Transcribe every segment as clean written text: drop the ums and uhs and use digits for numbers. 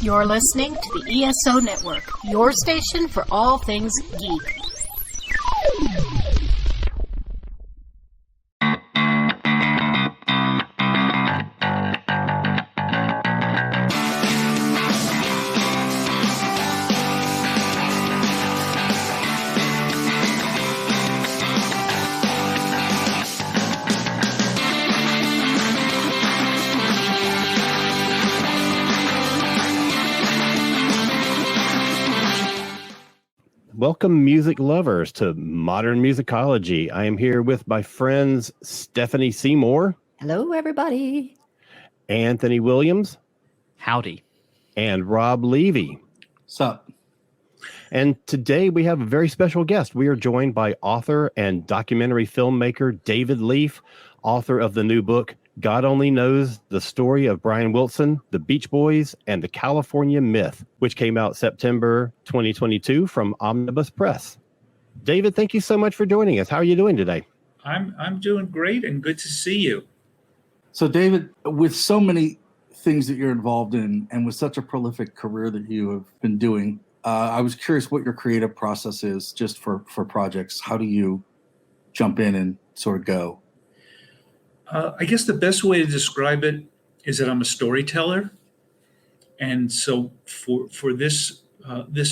You're listening to the ESO Network, your station for all things geek. Welcome, music lovers, to Modern Musicology. I am here with my friends Stephanie Seymour. Hello, everybody. Anthony Williams. Howdy. And Rob Levy. Sup? And today we have a very special guest. We are joined by author and documentary filmmaker David Leaf, author of the new book, God Only Knows, the Story of Brian Wilson, the Beach Boys, and the California Myth, which came out September 2022 from Omnibus Press. David, thank you so much for joining us. How are you doing today? I'm doing great and good to see you. So, David, with so many things that you're involved in and with such a prolific career that you have been doing, I was curious what your creative process is just for projects. How do you jump in and sort of go? I guess the best way to describe it is that I'm a storyteller. And so for this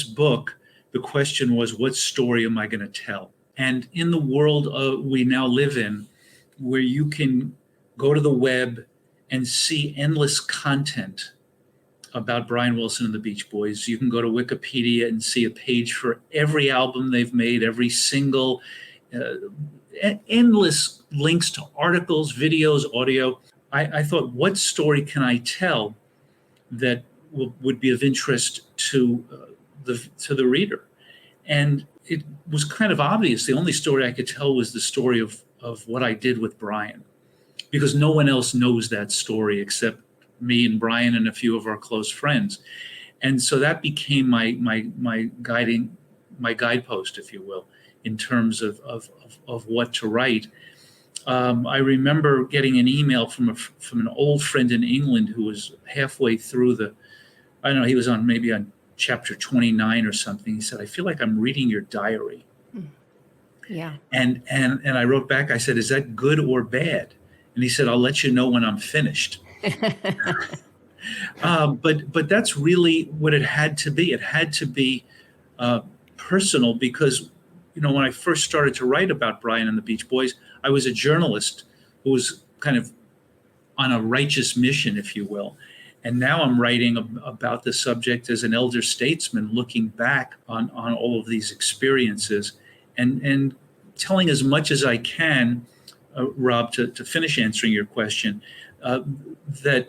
book, the question was, what story am I going to tell? And in the world we now live in, where you can go to the web and see endless content about Brian Wilson and the Beach Boys, you can go to Wikipedia and see a page for every album they've made, every single endless links to articles, videos, audio. I thought, what story can I tell that would be of interest to the reader? And it was kind of obvious. The only story I could tell was the story of what I did with Brian, because no one else knows that story except me and Brian and a few of our close friends. And so that became my guidepost, if you will, in terms of what to write. I remember getting an email from an old friend in England who was halfway through he was maybe on chapter 29 or something. He said, I feel like I'm reading your diary. Yeah. And I wrote back, I said, is that good or bad? And he said, I'll let you know when I'm finished. But that's really what it had to be. It had to be personal because, when I first started to write about Brian and the Beach Boys, I was a journalist who was kind of on a righteous mission, if you will. And now I'm writing about the subject as an elder statesman, looking back on all of these experiences and telling as much as I can, Rob, to finish answering your question, that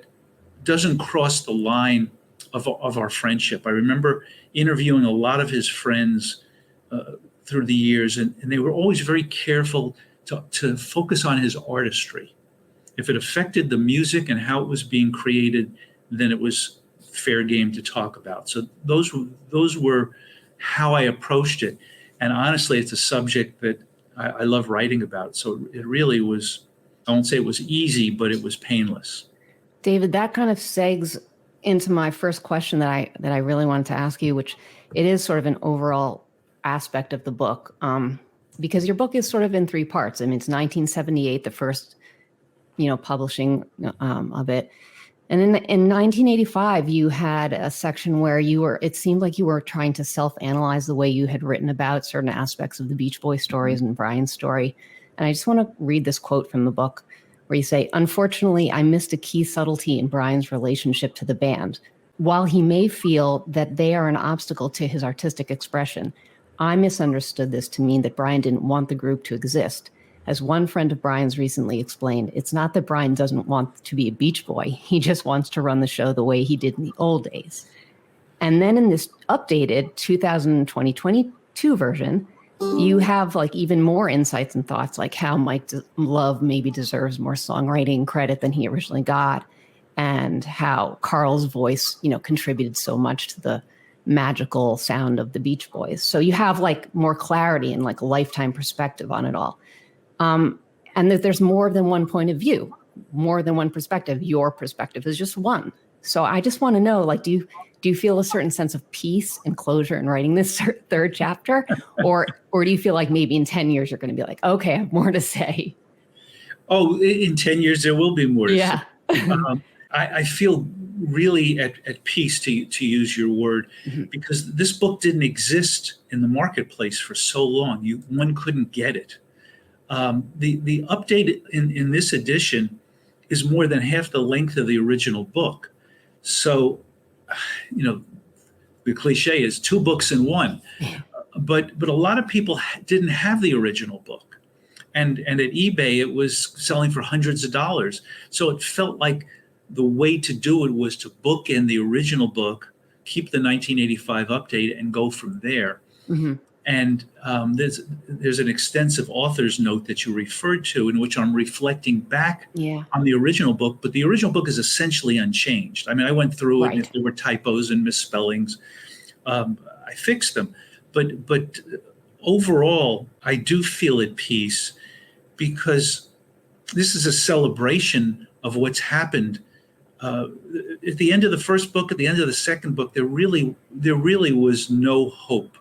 doesn't cross the line of our friendship. I remember interviewing a lot of his friends through the years, and they were always very careful to focus on his artistry. If it affected the music and how it was being created, then it was fair game to talk about. So those were how I approached it. And honestly, it's a subject that I love writing about. So it really was, I won't say it was easy, but it was painless. David, that kind of segs into my first question that I really wanted to ask you, which it is sort of an overall aspect of the book, because your book is sort of in three parts. I mean, it's 1978, the first, publishing of it. And in 1985, you had a section where it seemed like you were trying to self-analyze the way you had written about certain aspects of the Beach Boys stories and Brian's story. And I just want to read this quote from the book where you say, unfortunately, I missed a key subtlety in Brian's relationship to the band. While he may feel that they are an obstacle to his artistic expression, I misunderstood this to mean that Brian didn't want the group to exist. As one friend of Brian's recently explained, it's not that Brian doesn't want to be a Beach Boy. He just wants to run the show the way he did in the old days. And then in this updated 2022 version, you have even more insights and thoughts, like how Mike Love maybe deserves more songwriting credit than he originally got, and how Carl's voice, contributed so much to the magical sound of the Beach Boys. So you have more clarity and a lifetime perspective on it all. And that there's more than one point of view, more than one perspective. Your perspective is just one. So I just want to know, like, do you feel a certain sense of peace and closure in writing this third chapter, or do you feel like maybe in 10 years you're going to be like, okay, I have more to say? Oh, in 10 years there will be more to Yeah. say. I feel really at peace, to use your word, because this book didn't exist in the marketplace for so long. One couldn't get it. The update in this edition is more than half the length of the original book. So, the cliche is 2 books in one. But a lot of people didn't have the original book. And at eBay, it was selling for hundreds of dollars. So it felt like the way to do it was to book in the original book, keep the 1985 update, and go from there. Mm-hmm. And there's an extensive author's note that you referred to, in which I'm reflecting back on the original book. But the original book is essentially unchanged. I mean, I went through it, and if there were typos and misspellings, I fixed them. But overall, I do feel at peace, because this is a celebration of what's happened. At the end of the first book, at the end of the second book, there really was no hope.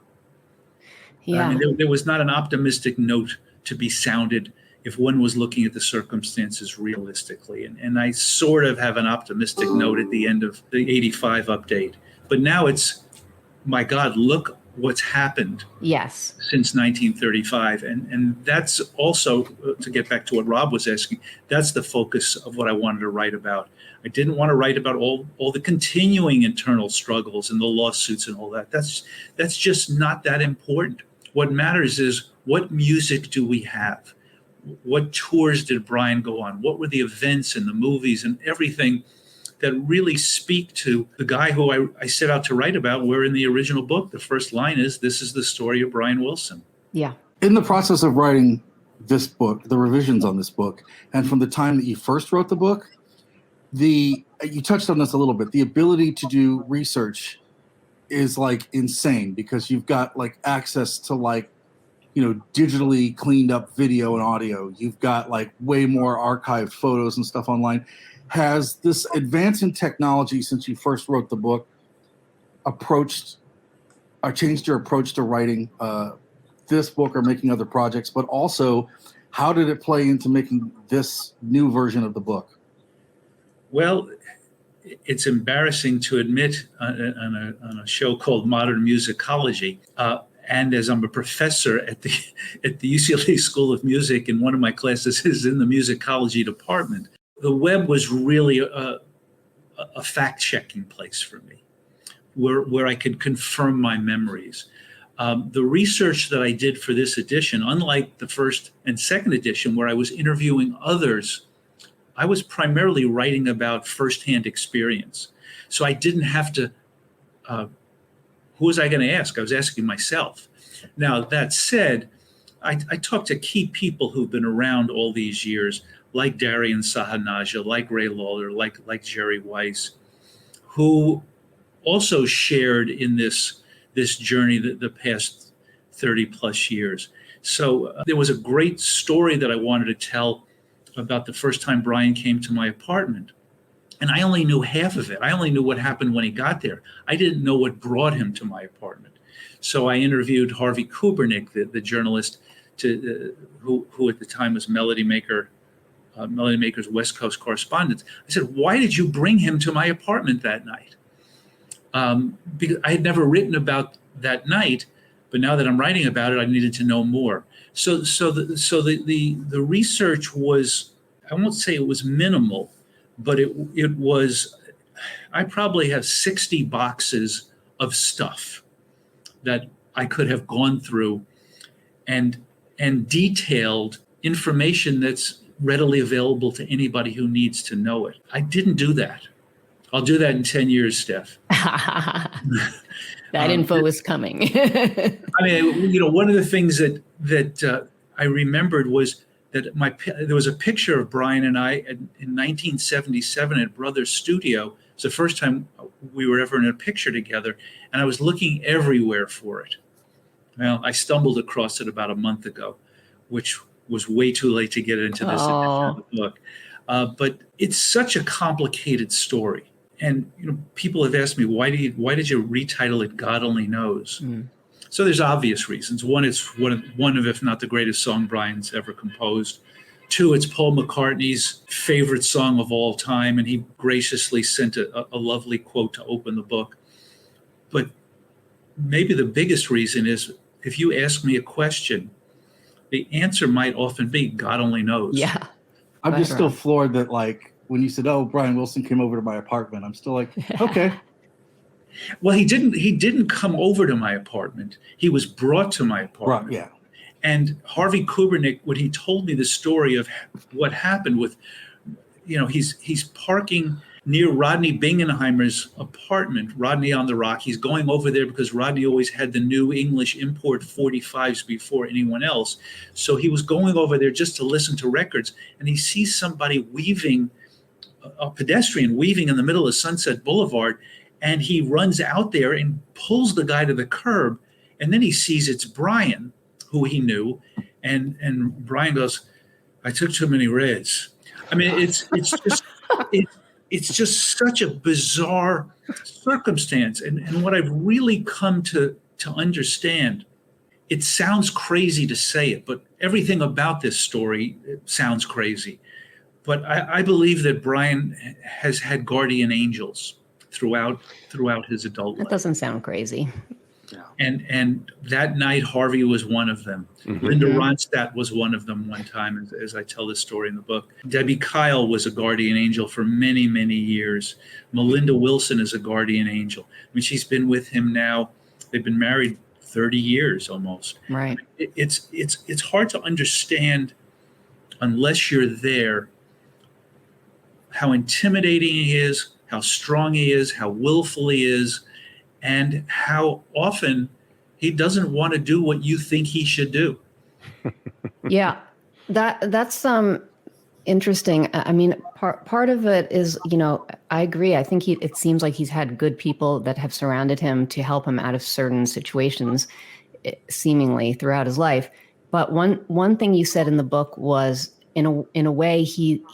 Yeah. I mean, there was not an optimistic note to be sounded if one was looking at the circumstances realistically. And I sort of have an optimistic note at the end of the 85 update. But now it's, my God, look what's happened since 1935. And that's also, to get back to what Rob was asking, that's the focus of what I wanted to write about. I didn't want to write about all the continuing internal struggles and the lawsuits and all that. That's just not that important. What matters is, what music do we have? What tours did Brian go on? What were the events and the movies and everything that really speak to the guy who I set out to write about? Where in the original book, the first line is, "This is the story of Brian Wilson." Yeah. In the process of writing this book, the revisions on this book, and from the time that you first wrote the book, you touched on this a little bit, the ability to do research is like insane, because you've got like access to digitally cleaned up video and audio. You've got like way more archived photos and stuff online. Has this advance in technology since you first wrote the book changed your approach to writing this book or making other projects? But also, how did it play into making this new version of the book? Well, it's embarrassing to admit on a show called Modern Musicology, and as I'm a professor at the UCLA School of Music, and one of my classes is in the musicology department, the web was really a fact-checking place for me, where I could confirm my memories. The research that I did for this edition, unlike the first and second edition, where I was interviewing others, I was primarily writing about firsthand experience. So I didn't have to, who was I going to ask? I was asking myself. Now, that said, I talked to key people who've been around all these years, like Darian Sahanaja, like Ray Lawler, like Jerry Weiss, who also shared in this journey the past 30 plus years. So there was a great story that I wanted to tell about the first time Brian came to my apartment. And I only knew half of it. I only knew what happened when he got there. I didn't know what brought him to my apartment. So I interviewed Harvey Kubernick, the journalist who at the time was Melody Maker's West Coast correspondent. I said, "Why did you bring him to my apartment that night?" Because I had never written about that night, but now that I'm writing about it, I needed to know more. So the research was, I won't say it was minimal, but it was, I probably have 60 boxes of stuff that I could have gone through and detailed information that's readily available to anybody who needs to know it. I didn't do that. I'll do that in 10 years, Steph. That info is coming. I mean, one of the things that I remembered was that there was a picture of Brian and I in 1977 at Brothers Studio. It's the first time we were ever in a picture together, and I was looking everywhere for it. Well, I stumbled across it about a month ago, which was way too late to get into this edition of the book. But it's such a complicated story. And people have asked me, why did you retitle it God Only Knows? So there's obvious reasons. One, it's one of, if not the greatest song Brian's ever composed. Two, it's Paul McCartney's favorite song of all time, and he graciously sent a lovely quote to open the book. But maybe the biggest reason is, if you ask me a question, the answer might often be God only knows. Yeah. I'm just still floored that, like, when you said, "Oh, Brian Wilson came over to my apartment," I'm still like, okay. Well, he didn't come over to my apartment. He was brought to my apartment. Right, yeah. And Harvey Kubernick, when he told me the story of what happened with, he's parking near Rodney Bingenheimer's apartment, Rodney on the Rock. He's going over there because Rodney always had the new English import 45s before anyone else. So he was going over there just to listen to records, and he sees somebody weaving, a pedestrian weaving in the middle of Sunset Boulevard, and he runs out there and pulls the guy to the curb, and then he sees it's Brian, who he knew, and Brian goes, "I took too many Reds." I mean, it's just it's just such a bizarre circumstance, and what I've really come to understand, it sounds crazy to say it, but everything about this story sounds crazy. But I believe that Brian has had guardian angels throughout his adult life. That doesn't sound crazy. And that night, Harvey was one of them. Linda Ronstadt was one of them one time, as I tell this story in the book. Debbie Kyle was a guardian angel for many, many years. Melinda Wilson is a guardian angel. I mean, she's been with him now. They've been married 30 years almost. Right. It's hard to understand unless you're there how intimidating he is, how strong he is, how willful he is, and how often he doesn't want to do what you think he should do. Yeah, that's interesting. I mean, part of it is, I agree. I think it seems like he's had good people that have surrounded him to help him out of certain situations, seemingly throughout his life. But one thing you said in the book was, in a way, he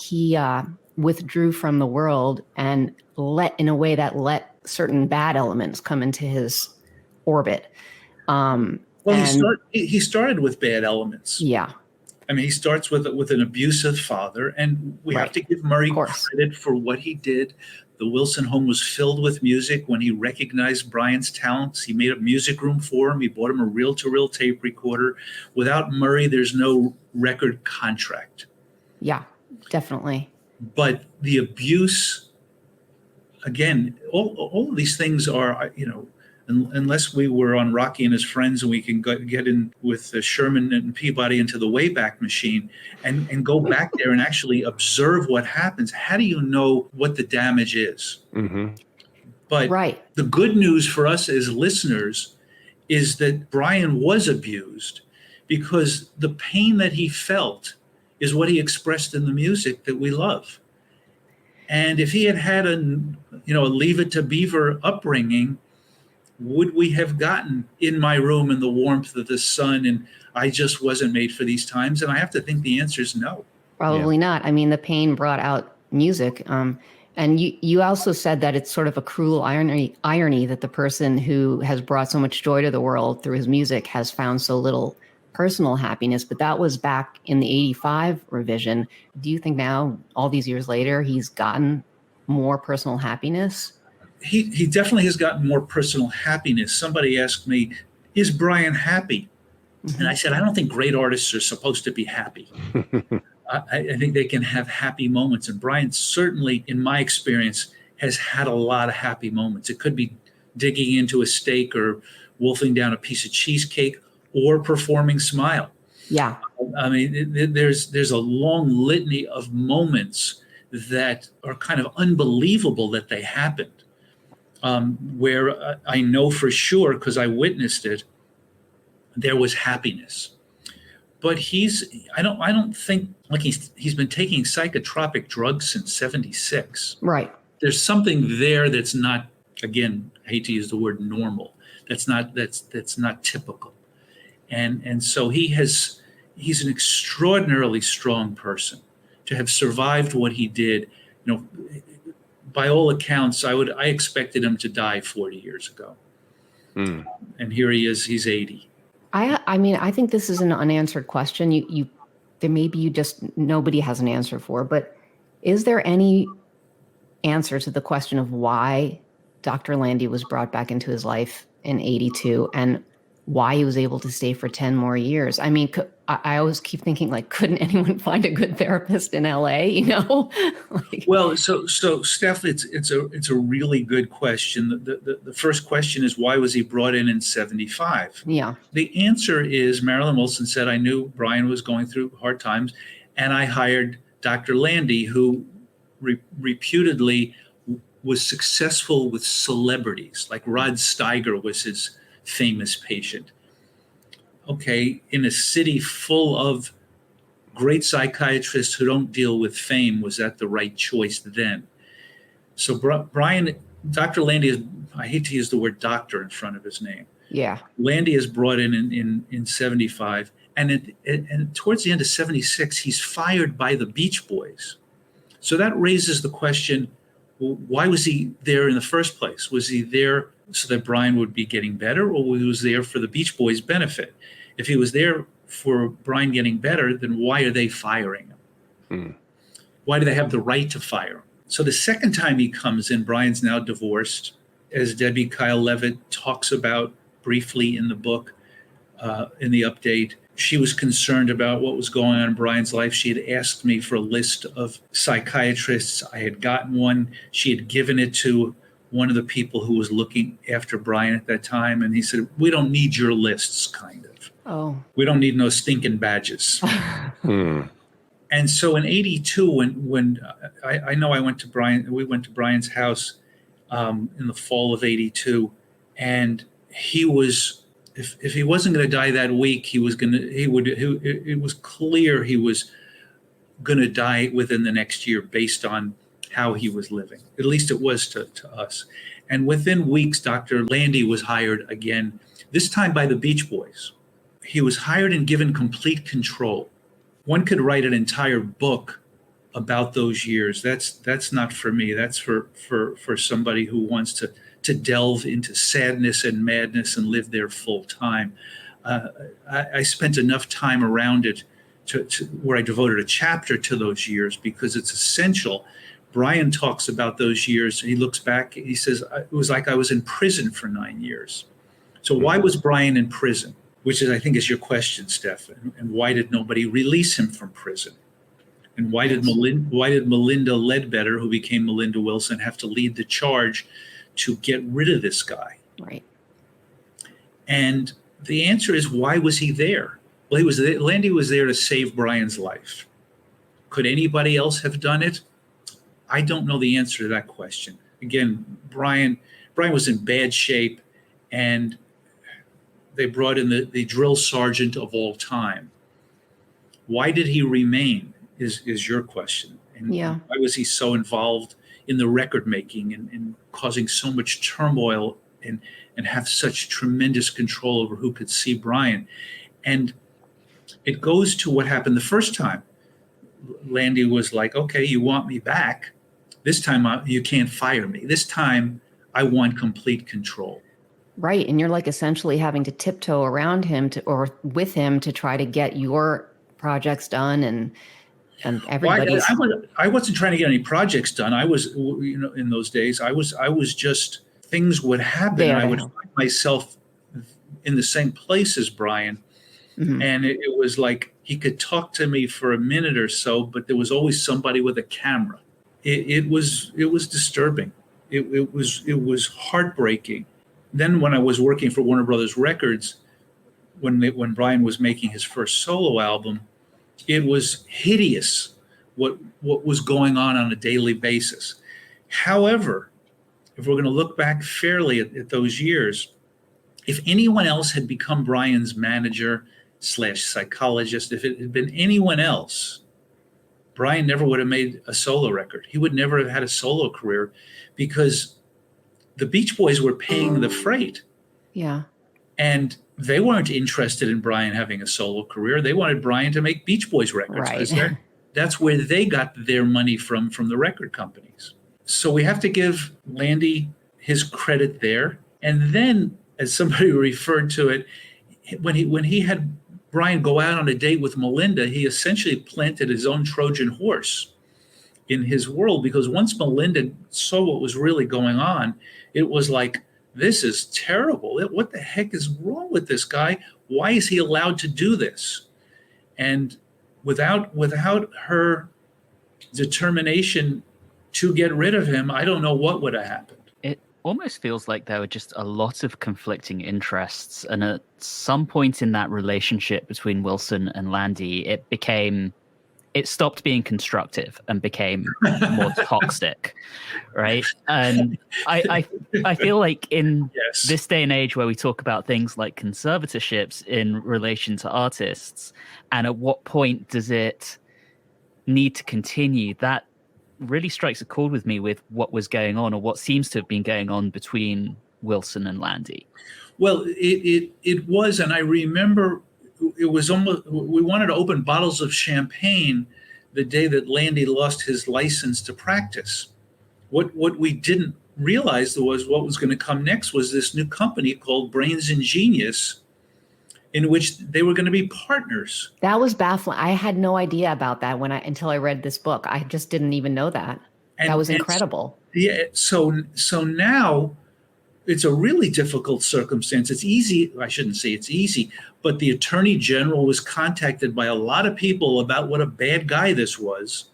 withdrew from the world and let certain bad elements come into his orbit. He started with bad elements. Yeah. I mean, he starts with an abusive father, and we have to give Murray credit for what he did. The Wilson home was filled with music. When he recognized Brian's talents, he made a music room for him. He bought him a reel-to-reel tape recorder. Without Murray, there's no record contract. Yeah, definitely. But the abuse, again, all of these things are, unless we were on Rocky and His Friends and we can get in with Sherman and Peabody into the Wayback Machine and go back there and actually observe what happens, how do you know what the damage is? But the good news for us as listeners is that Brian was abused, because the pain that he felt is what he expressed in the music that we love. And if he had a Leave It to Beaver upbringing, would we have gotten In My Room in the Warmth of the Sun and I Just Wasn't Made for These Times? And I have to think the answer is no. Probably not. I mean, the pain brought out music. And you also said that it's sort of a cruel irony that the person who has brought so much joy to the world through his music has found so little personal happiness. But that was back in the 85 revision. Do you think now, all these years later, he's gotten more personal happiness? He definitely has gotten more personal happiness. Somebody asked me, is Brian happy? And I said, I don't think great artists are supposed to be happy. I think they can have happy moments. And Brian certainly, in my experience, has had a lot of happy moments. It could be digging into a steak or wolfing down a piece of cheesecake or performing Smile. Yeah. I mean, there's a long litany of moments that are kind of unbelievable that they happened. Where I know for sure, because I witnessed it, there was happiness. But I don't think, like, he's been taking psychotropic drugs since 76. Right. There's something there that's not, again, I hate to use the word normal. That's not typical. And so he's an extraordinarily strong person to have survived what he did. by all accounts, I expected him to die 40 years ago. And here he is, he's 80. I mean, I think this is an unanswered question. Nobody has an answer for, but is there any answer to the question of why Dr. Landy was brought back into his life in 82 and why he was able to stay for 10 more years? I mean, I always keep thinking, like, couldn't anyone find a good therapist in LA, Well, so Steph, it's a really good question. The first question is, why was he brought in 75? Yeah. The answer is, Marilyn Wilson said, I knew Brian was going through hard times, and I hired Dr. Landy, who reputedly was successful with celebrities, like Rod Steiger was his famous patient. Okay, in a city full of great psychiatrists who don't deal with fame, was that the right choice then? So Brian, Dr. Landy is, I hate to use the word doctor in front of his name. Yeah. Landy is brought in 75, and towards the end of 76, he's fired by the Beach Boys. So that raises the question, well, why was he there in the first place? Was he there so that Brian would be getting better, or was he there for the Beach Boys' benefit? If he was there for Brian getting better, then why are they firing him? Why do they have the right to fire him? So the second time he comes in, Brian's now divorced, as Debbie Kyle Levitt talks about briefly in the book, in the update. She was concerned about what was going on in Brian's life. She had asked me for a list of psychiatrists. I had gotten one. She had given it to one of the people who was looking after Brian at that time. And he said, we don't need your lists, kind of. Oh. We don't need no stinking badges. And so in 82, when I know we went to Brian's house in the fall of 82, and he was, if he wasn't going to die that week, it was clear he was going to die within the next year based on how he was living. At least it was to us. And within weeks, Dr. Landy was hired again, this time by the Beach Boys. He was hired and given complete control. One could write an entire book about those years. That's not for me. That's for somebody who wants to delve into sadness and madness and live there full time. I spent enough time around it to where I devoted a chapter to those years because it's essential. Brian talks about those years. He looks back, he says, it was like I was in prison for 9 years. So why was Brian in prison? Which is, I think, is your question, Steph. And why did nobody release him from prison? And why did Melinda Ledbetter, who became Melinda Wilson, have to lead the charge to get rid of this guy? Right. And the answer is, why was he there? Well, Landy was there to save Brian's life. Could anybody else have done it? I don't know the answer to that question. Again, Brian was in bad shape, and they brought in the drill sergeant of all time. Why did he remain is your question. And yeah. Why was he so involved in the record making and causing so much turmoil and have such tremendous control over who could see Brian? And it goes to what happened the first time. Landy was like, okay, you want me back. This time you can't fire me. This time I want complete control. Right. And you're like essentially having to tiptoe around him or with him to try to get your projects done and everybody's. I wasn't trying to get any projects done. I was, in those days, I was just, things would happen. And I would find myself in the same place as Brian. Mm-hmm. And it was like he could talk to me for a minute or so, but there was always somebody with a camera. It was disturbing. It was heartbreaking. Then when I was working for Warner Brothers Records, when Brian was making his first solo album, it was hideous what was going on a daily basis. However, if we're going to look back fairly at those years, if anyone else had become Brian's manager / psychologist, if it had been anyone else, Brian never would have made a solo record. He would never have had a solo career because the Beach Boys were paying the freight. Yeah. And they weren't interested in Brian having a solo career. They wanted Brian to make Beach Boys records. Right. That's where they got their money from the record companies. so we have to give Landy his credit there. And then, as somebody referred to it, when he had Brian go out on a date with Melinda, he essentially planted his own Trojan horse in his world, because once Melinda saw what was really going on, it was like, this is terrible. What the heck is wrong with this guy? Why is he allowed to do this? And without her determination to get rid of him, I don't know what would have happened. It almost feels like there were just a lot of conflicting interests. And at some point in that relationship between Wilson and Landy, it stopped being constructive and became more toxic, right? And I feel like in this day and age where we talk about things like conservatorships in relation to artists, and at what point does it need to continue, that really strikes a chord with me with what was going on, or what seems to have been going on between Wilson and Landy. Well, it was, and I remember it was almost, we wanted to open bottles of champagne the day that Landy lost his license to practice. What we didn't realize was what was going to come next was this new company called Brains and Genius, in which they were going to be partners. That was baffling. I had no idea about that until I read this book. I just didn't even know that. That was incredible. So now it's a really difficult circumstance. It's easy. I shouldn't say it's easy, but the Attorney General was contacted by a lot of people about what a bad guy this was,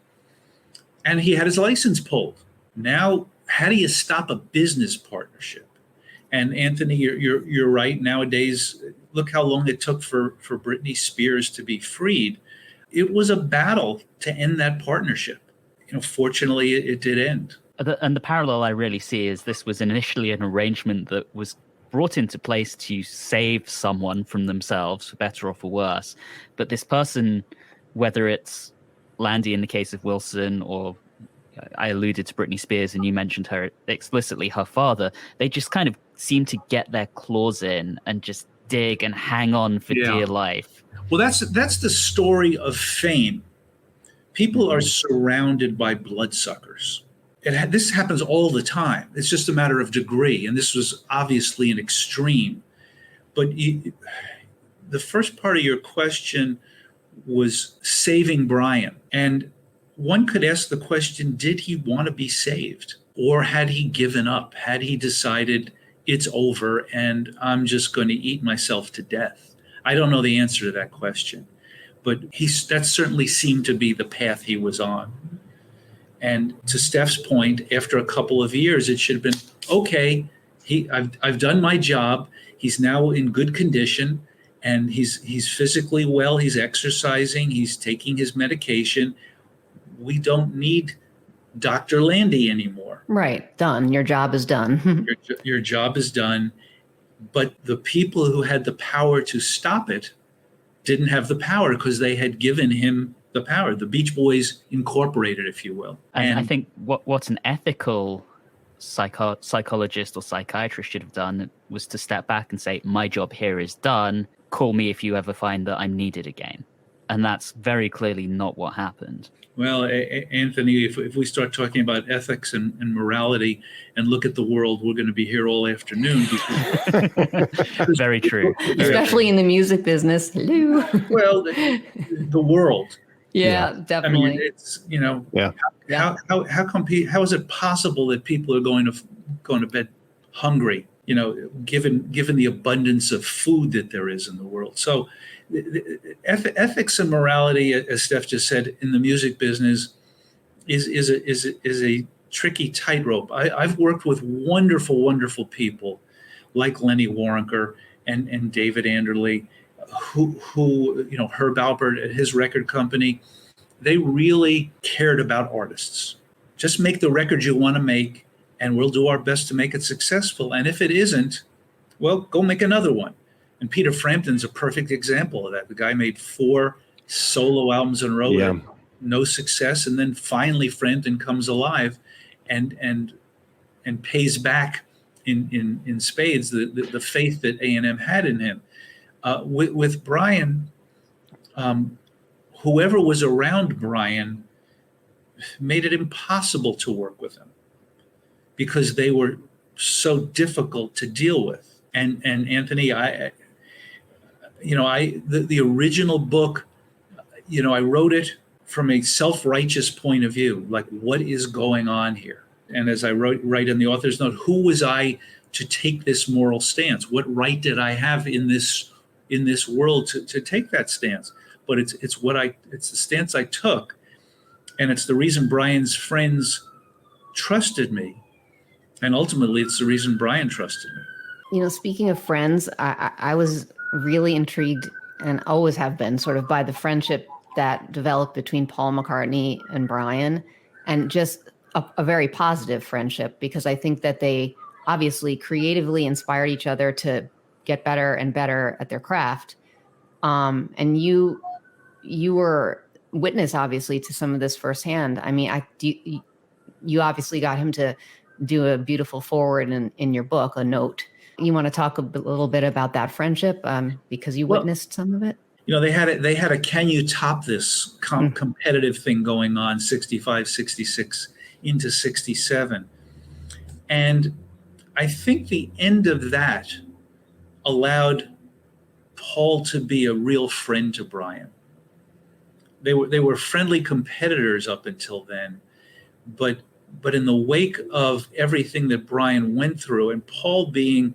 and he had his license pulled. Now, how do you stop a business partnership? And Anthony, you're right. Nowadays, look how long it took for Britney Spears to be freed. It was a battle to end that partnership. Fortunately, it did end. And the parallel I really see is this was initially an arrangement that was brought into place to save someone from themselves, for better or for worse. But this person, whether it's Landy in the case of Wilson, or I alluded to Britney Spears and you mentioned her explicitly, her father, they just kind of seem to get their claws in and just dig and hang on for dear life. Well, that's the story of fame. People are surrounded by bloodsuckers. This happens all the time. It's just a matter of degree, and this was obviously an extreme. But the first part of your question was saving Brian. And one could ask the question, did he want to be saved? Or had he given up? Had he decided it's over and I'm just going to eat myself to death? I don't know the answer to that question. But that certainly seemed to be the path he was on. And to Steph's point, after a couple of years, it should have been, okay, I've done my job. He's now in good condition, and he's physically well. He's exercising. He's taking his medication. We don't need Dr. Landy anymore. Right. Done. Your job is done. Your job is done. But the people who had the power to stop it didn't have the power because they had given him the power. The Beach Boys Incorporated, if you will. And I think what an ethical psychologist or psychiatrist should have done was to step back and say, my job here is done. Call me if you ever find that I'm needed again. And that's very clearly not what happened. Well, Anthony, if we start talking about ethics and morality and look at the world, we're going to be here all afternoon. Very true. Especially in the music business. Hello. Well, the world. Yeah, definitely. I mean, it's, how is it possible that people are going to bed hungry, given the abundance of food that there is in the world? So ethics and morality, as Steph just said, in the music business is a tricky tightrope. I've worked with wonderful, wonderful people like Lenny Waronker and David Anderley, who Herb Alpert at his record company. They really cared about artists. Just make the record you want to make, and we'll do our best to make it successful. And if it isn't, well, go make another one. And Peter Frampton's a perfect example of that. The guy made 4 solo albums in a row, no success, and then finally Frampton comes alive, and pays back in spades the faith that A&M had in him. With Brian, whoever was around Brian made it impossible to work with him. because they were so difficult to deal with. And Anthony, the original book, I wrote it from a self-righteous point of view, like what is going on here? And as I write in the author's note, who was I to take this moral stance? What right did I have in this world to take that stance? But it's the stance I took, and it's the reason Brian's friends trusted me, and ultimately it's the reason Brian trusted me. Speaking of friends, I was really intrigued, and always have been, sort of by the friendship that developed between Paul McCartney and Brian, and just a very positive friendship, because I think that they obviously creatively inspired each other to get better and better at their craft. And you were witness, obviously, to some of this firsthand. I mean, you obviously got him to do a beautiful forward in your book, a note. You want to talk a little bit about that friendship, because you witnessed some of it? They had a can you top this competitive thing going on, 65, 66 into 67. And I think the end of that allowed Paul to be a real friend to Brian. They were friendly competitors up until then, but in the wake of everything that Brian went through, and Paul being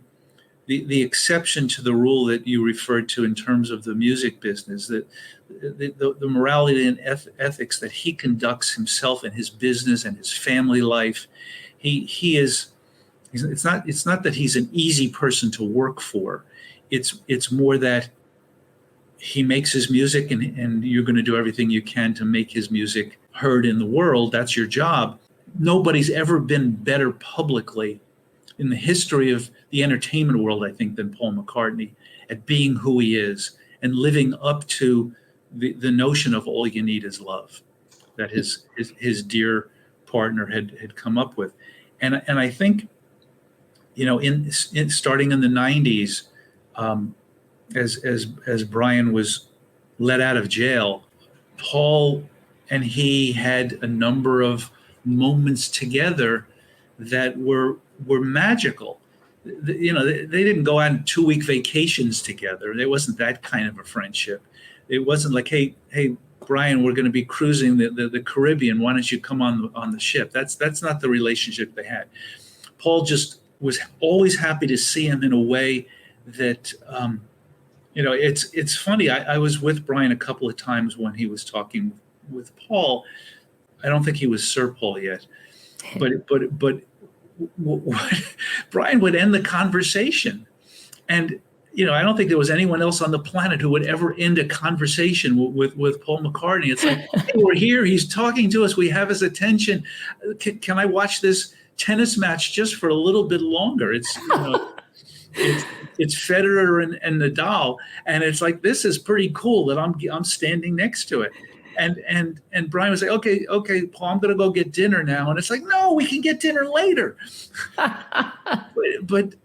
the exception to the rule that you referred to in terms of the music business, that the morality and ethics that he conducts himself in his business and his family life, it's not that he's an easy person to work for. It's more that he makes his music, and you're going to do everything you can to make his music heard in the world. That's your job. Nobody's ever been better publicly in the history of the entertainment world, I think, than Paul McCartney at being who he is and living up to the notion of all you need is love that his dear partner had come up with. And I think, in starting in the 90s, as Brian was let out of jail, Paul and he had a number of moments together that were magical. They didn't go on 2-week vacations together. There wasn't that kind of a friendship. It wasn't like, hey, Brian, we're going to be cruising the Caribbean. Why don't you come on the ship? That's not the relationship they had. Paul just was always happy to see him in a way that, it's funny. I was with Brian a couple of times when he was talking with Paul. I don't think he was Sir Paul yet, but Brian would end the conversation, and I don't think there was anyone else on the planet who would ever end a conversation with Paul McCartney. It's like, hey, we're here, he's talking to us, we have his attention. Can I watch this tennis match just for a little bit longer? It's it's Federer and Nadal, and it's like, this is pretty cool that I'm standing next to it. And Brian was like, okay, Paul, I'm going to go get dinner now. And it's like, no, we can get dinner later. but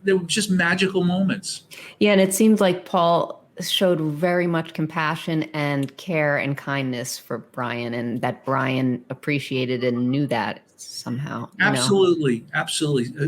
there were just magical moments. Yeah. And it seemed like Paul showed very much compassion and care and kindness for Brian, and that Brian appreciated and knew that somehow. Absolutely.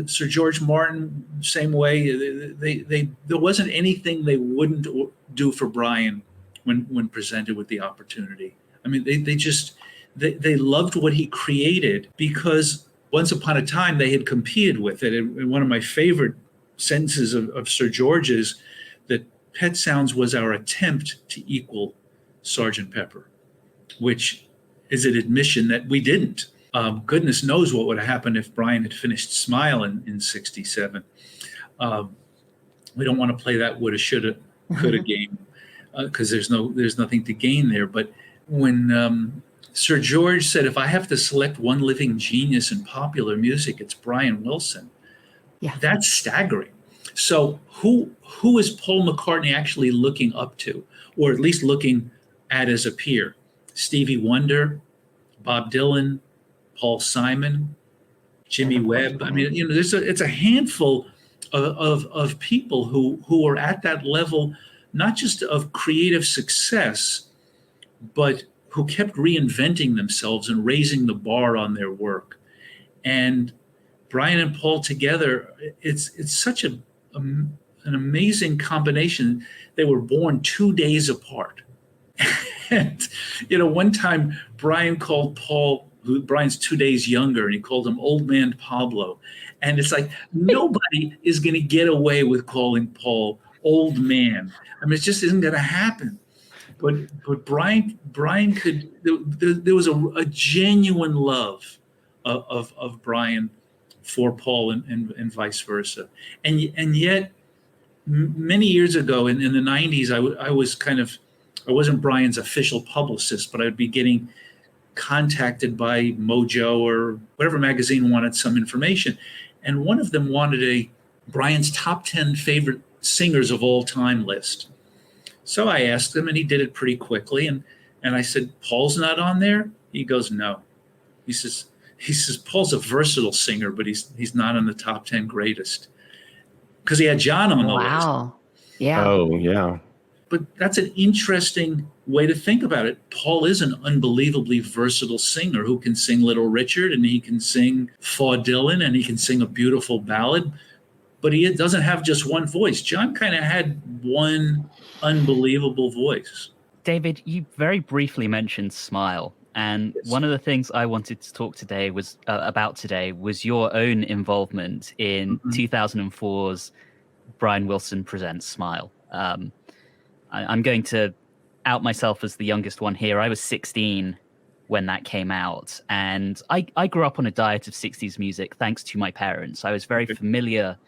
Sir George Martin, same way. There wasn't anything they wouldn't do for Brian when presented with the opportunity. I mean, they loved what he created, because once upon a time they had competed with it. And one of my favorite sentences of Sir George is that Pet Sounds was our attempt to equal Sgt. Pepper, which is an admission that we didn't. Goodness knows what would have happened if Brian had finished Smile in 67. We don't want to play that woulda, shoulda, coulda game, because there's nothing to gain there. But when Sir George said, if I have to select one living genius in popular music, it's Brian Wilson. Yeah, that's staggering. So who is Paul McCartney actually looking up to, or at least looking at as a peer? Stevie Wonder, Bob Dylan, Paul Simon, Jimmy Webb. I mean, it's a handful of people who are at that level, not just of creative success, but who kept reinventing themselves and raising the bar on their work. And Brian and Paul together, it's such an amazing combination. They were born 2 days apart. And, one time Brian called Paul, who Brian's 2 days younger, and he called him Old Man Pablo. And it's like, nobody is going to get away with calling Paul old man. I mean, it just isn't going to happen. But Brian could, there was a genuine love of Brian for Paul and vice versa. And yet many years ago in the 90s, I wasn't Brian's official publicist, but I'd be getting contacted by Mojo or whatever magazine wanted some information. And one of them wanted Brian's top 10 favorite singers of all time list. So I asked him, and he did it pretty quickly. And I said, Paul's not on there? He goes, no. He says, Paul's a versatile singer, but he's not in the top 10 greatest. Because he had John on the list. Wow. Yeah. Oh, yeah. But that's an interesting way to think about it. Paul is an unbelievably versatile singer who can sing Little Richard, and he can sing Thaw Dylan, and he can sing a beautiful ballad. But he doesn't have just one voice. John kind of had one unbelievable voice. David, you very briefly mentioned Smile. And Yes. One of the things I wanted to talk about today was your own involvement in 2004's Brian Wilson Presents Smile. I'm going to out myself as the youngest one here. I was 16 when that came out. And I grew up on a diet of 60s music thanks to my parents. I was very familiar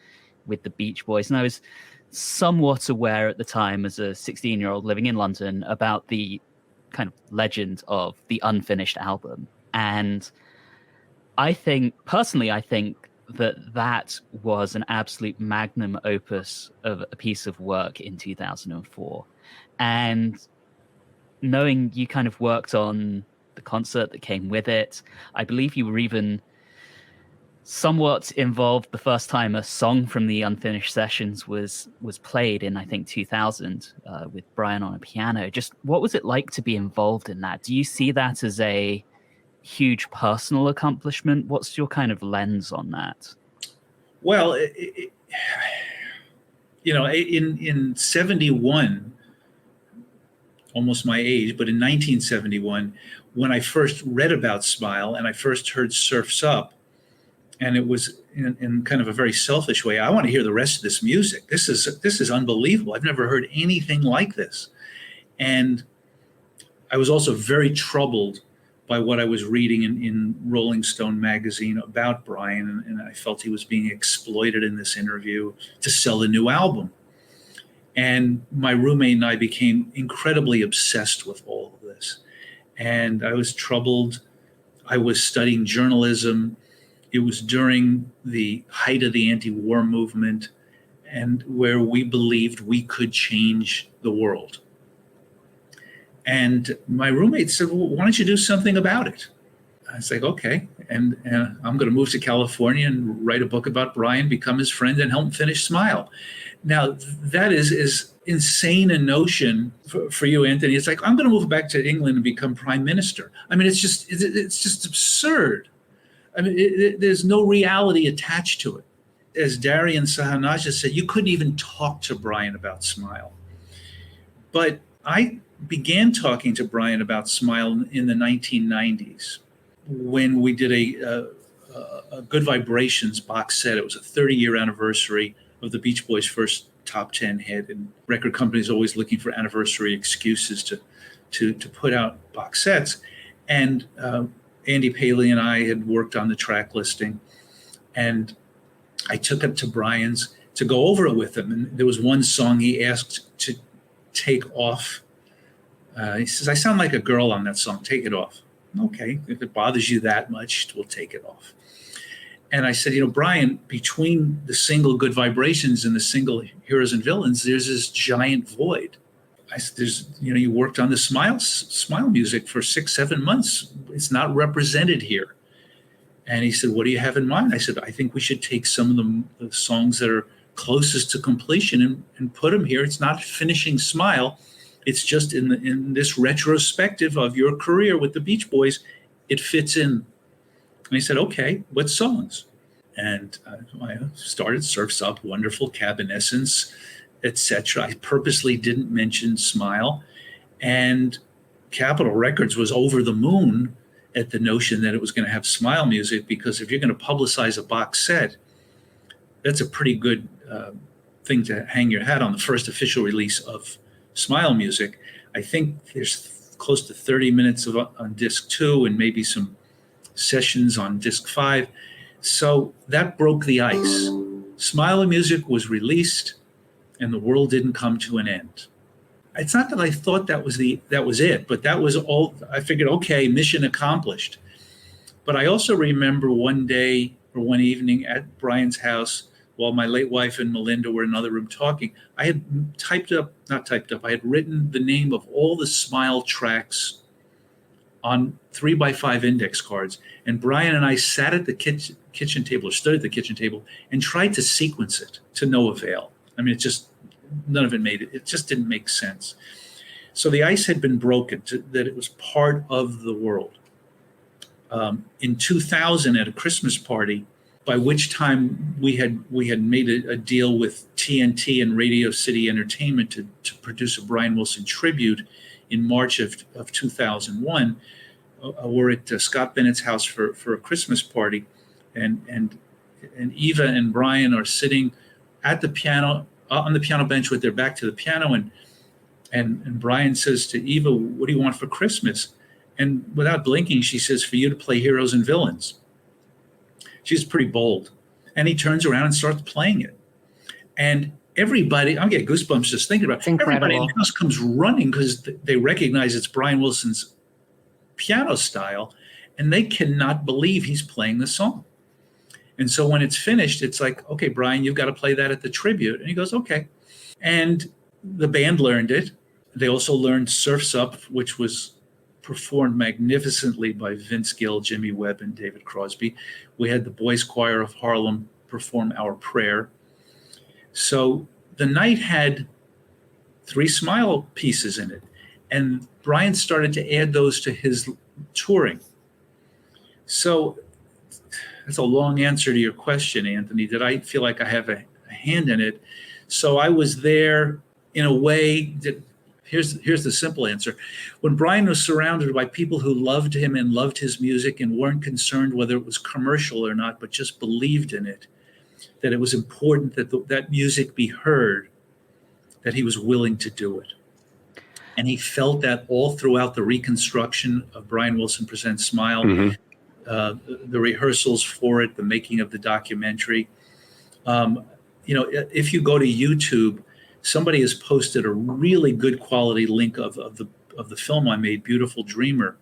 with the Beach Boys. And I was somewhat aware at the time as a 16-year-old living in London about the kind of legend of the unfinished album. And I think that was an absolute magnum opus of a piece of work in 2004. And knowing you kind of worked on the concert that came with it, I believe you were even somewhat involved the first time a song from the unfinished sessions was played in, I think, 2000 with Brian on a piano. Just what was it like to be involved in that? Do you see that as a huge personal accomplishment? What's your kind of lens on that? Well, in 71, almost my age, but in 1971, when I first read about Smile and I first heard Surf's Up, and it was in kind of a very selfish way, I want to hear the rest of this music. This is unbelievable. I've never heard anything like this. And I was also very troubled by what I was reading in Rolling Stone magazine about Brian, and I felt he was being exploited in this interview to sell a new album. And my roommate and I became incredibly obsessed with all of this. And I was troubled. I was studying journalism. It was during the height of the anti-war movement, and where we believed we could change the world. And my roommate said, well, why don't you do something about it? I was like, okay. And I'm going to move to California and write a book about Brian, become his friend, and help him finish Smile. Now, that is insane a notion for you, Anthony. It's like, I'm going to move back to England and become prime minister. I mean, it's just absurd. I mean, there's no reality attached to it. As Darian Sahanaja said, you couldn't even talk to Brian about Smile. But I began talking to Brian about Smile in the 1990s when we did a Good Vibrations box set. It was a 30-year anniversary of the Beach Boys' first top 10 hit, and record companies always looking for anniversary excuses to put out box sets. And Andy Paley and I had worked on the track listing, and I took it to Brian's to go over it with him. And there was one song he asked to take off. He says, I sound like a girl on that song. Take it off. Okay, if it bothers you that much, we'll take it off. And I said, Brian, between the single Good Vibrations and the single Heroes and Villains, there's this giant void. I said, you worked on the Smile music for 6-7 months. It's not represented here. And he said, what do you have in mind? I said, I think we should take some of the songs that are closest to completion and put them here. It's not finishing Smile. It's just in this retrospective of your career with the Beach Boys, it fits in. he said, okay, what songs? And I started Surf's Up, Wonderful, Cabinescence, etc. I purposely didn't mention Smile. And Capitol Records was over the moon at the notion that it was going to have Smile music, because if you're going to publicize a box set, that's a pretty good thing to hang your hat on, the first official release of Smile music. I think there's close to 30 minutes on disc 2 and maybe some sessions on disc 5. So that broke the ice. Smile music was released and the world didn't come to an end. It's not that I thought that was it, but that was all. I figured, okay, mission accomplished. But I also remember one day or one evening at Brian's house, while my late wife and Melinda were in another room talking, I had I had written the name of all the Smile tracks on 3x5 index cards. And Brian and I sat at the kitchen table, or stood at the kitchen table, and tried to sequence it to no avail. I mean, none of it made it. It just didn't make sense. So the ice had been broken, that it was part of the world. In 2000, at a Christmas party, by which time we had made a deal with TNT and Radio City Entertainment to produce a Brian Wilson tribute in March of 2001. We're at Scott Bennett's house for a Christmas party, and Eva and Brian are sitting at the piano, on the piano bench with their back to the piano, and Brian says to Eva, "What do you want for Christmas?" And without blinking, she says, "For you to play Heroes and Villains." She's pretty bold. And he turns around and starts playing it. And everybody, I'm getting goosebumps just thinking about it. Everybody in the house comes running because they recognize it's Brian Wilson's piano style, and they cannot believe he's playing the song. And so when it's finished, it's like, okay, Brian, you've got to play that at the tribute. And he goes, okay. And the band learned it. They also learned Surf's Up, which was performed magnificently by Vince Gill, Jimmy Webb, and David Crosby. We had the Boys Choir of Harlem perform Our Prayer. So the night had 3 Smile pieces in it. And Brian started to add those to his touring. So that's a long answer to your question, Anthony. Did I feel like I have a hand in it? So I was there in a way that, here's the simple answer. When Brian was surrounded by people who loved him and loved his music and weren't concerned whether it was commercial or not, but just believed in it, that it was important that that music be heard, that he was willing to do it. And he felt that all throughout the reconstruction of Brian Wilson Presents Smile, the rehearsals for it, the making of the documentary. If you go to YouTube, somebody has posted a really good quality link of the film I made, Beautiful Dreamer.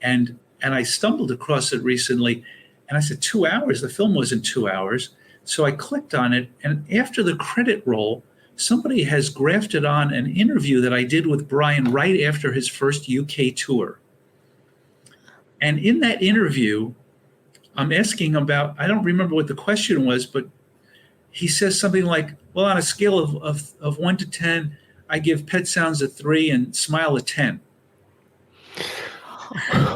And I stumbled across it recently, and I said, 2 hours? The film wasn't 2 hours. So I clicked on it, and after the credit roll, somebody has grafted on an interview that I did with Brian right after his first UK tour. And in that interview, I'm asking about, I don't remember what the question was, but he says something like, well, on a scale of 1 to 10, I give Pet Sounds a 3 and Smile a 10.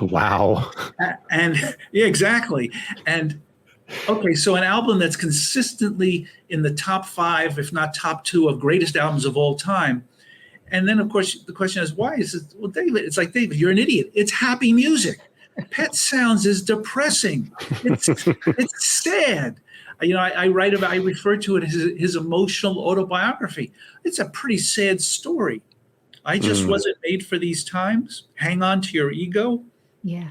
Wow. And yeah, exactly. And okay, so an album that's consistently in the top 5, if not top 2 of greatest albums of all time. And then, of course, the question is, why? Is it, well, David, it's like, David, you're an idiot. It's happy music. Pet Sounds is depressing. It's sad. I refer to it as his emotional autobiography. It's a pretty sad story. I just wasn't made for these times. Hang on to your ego. Yeah.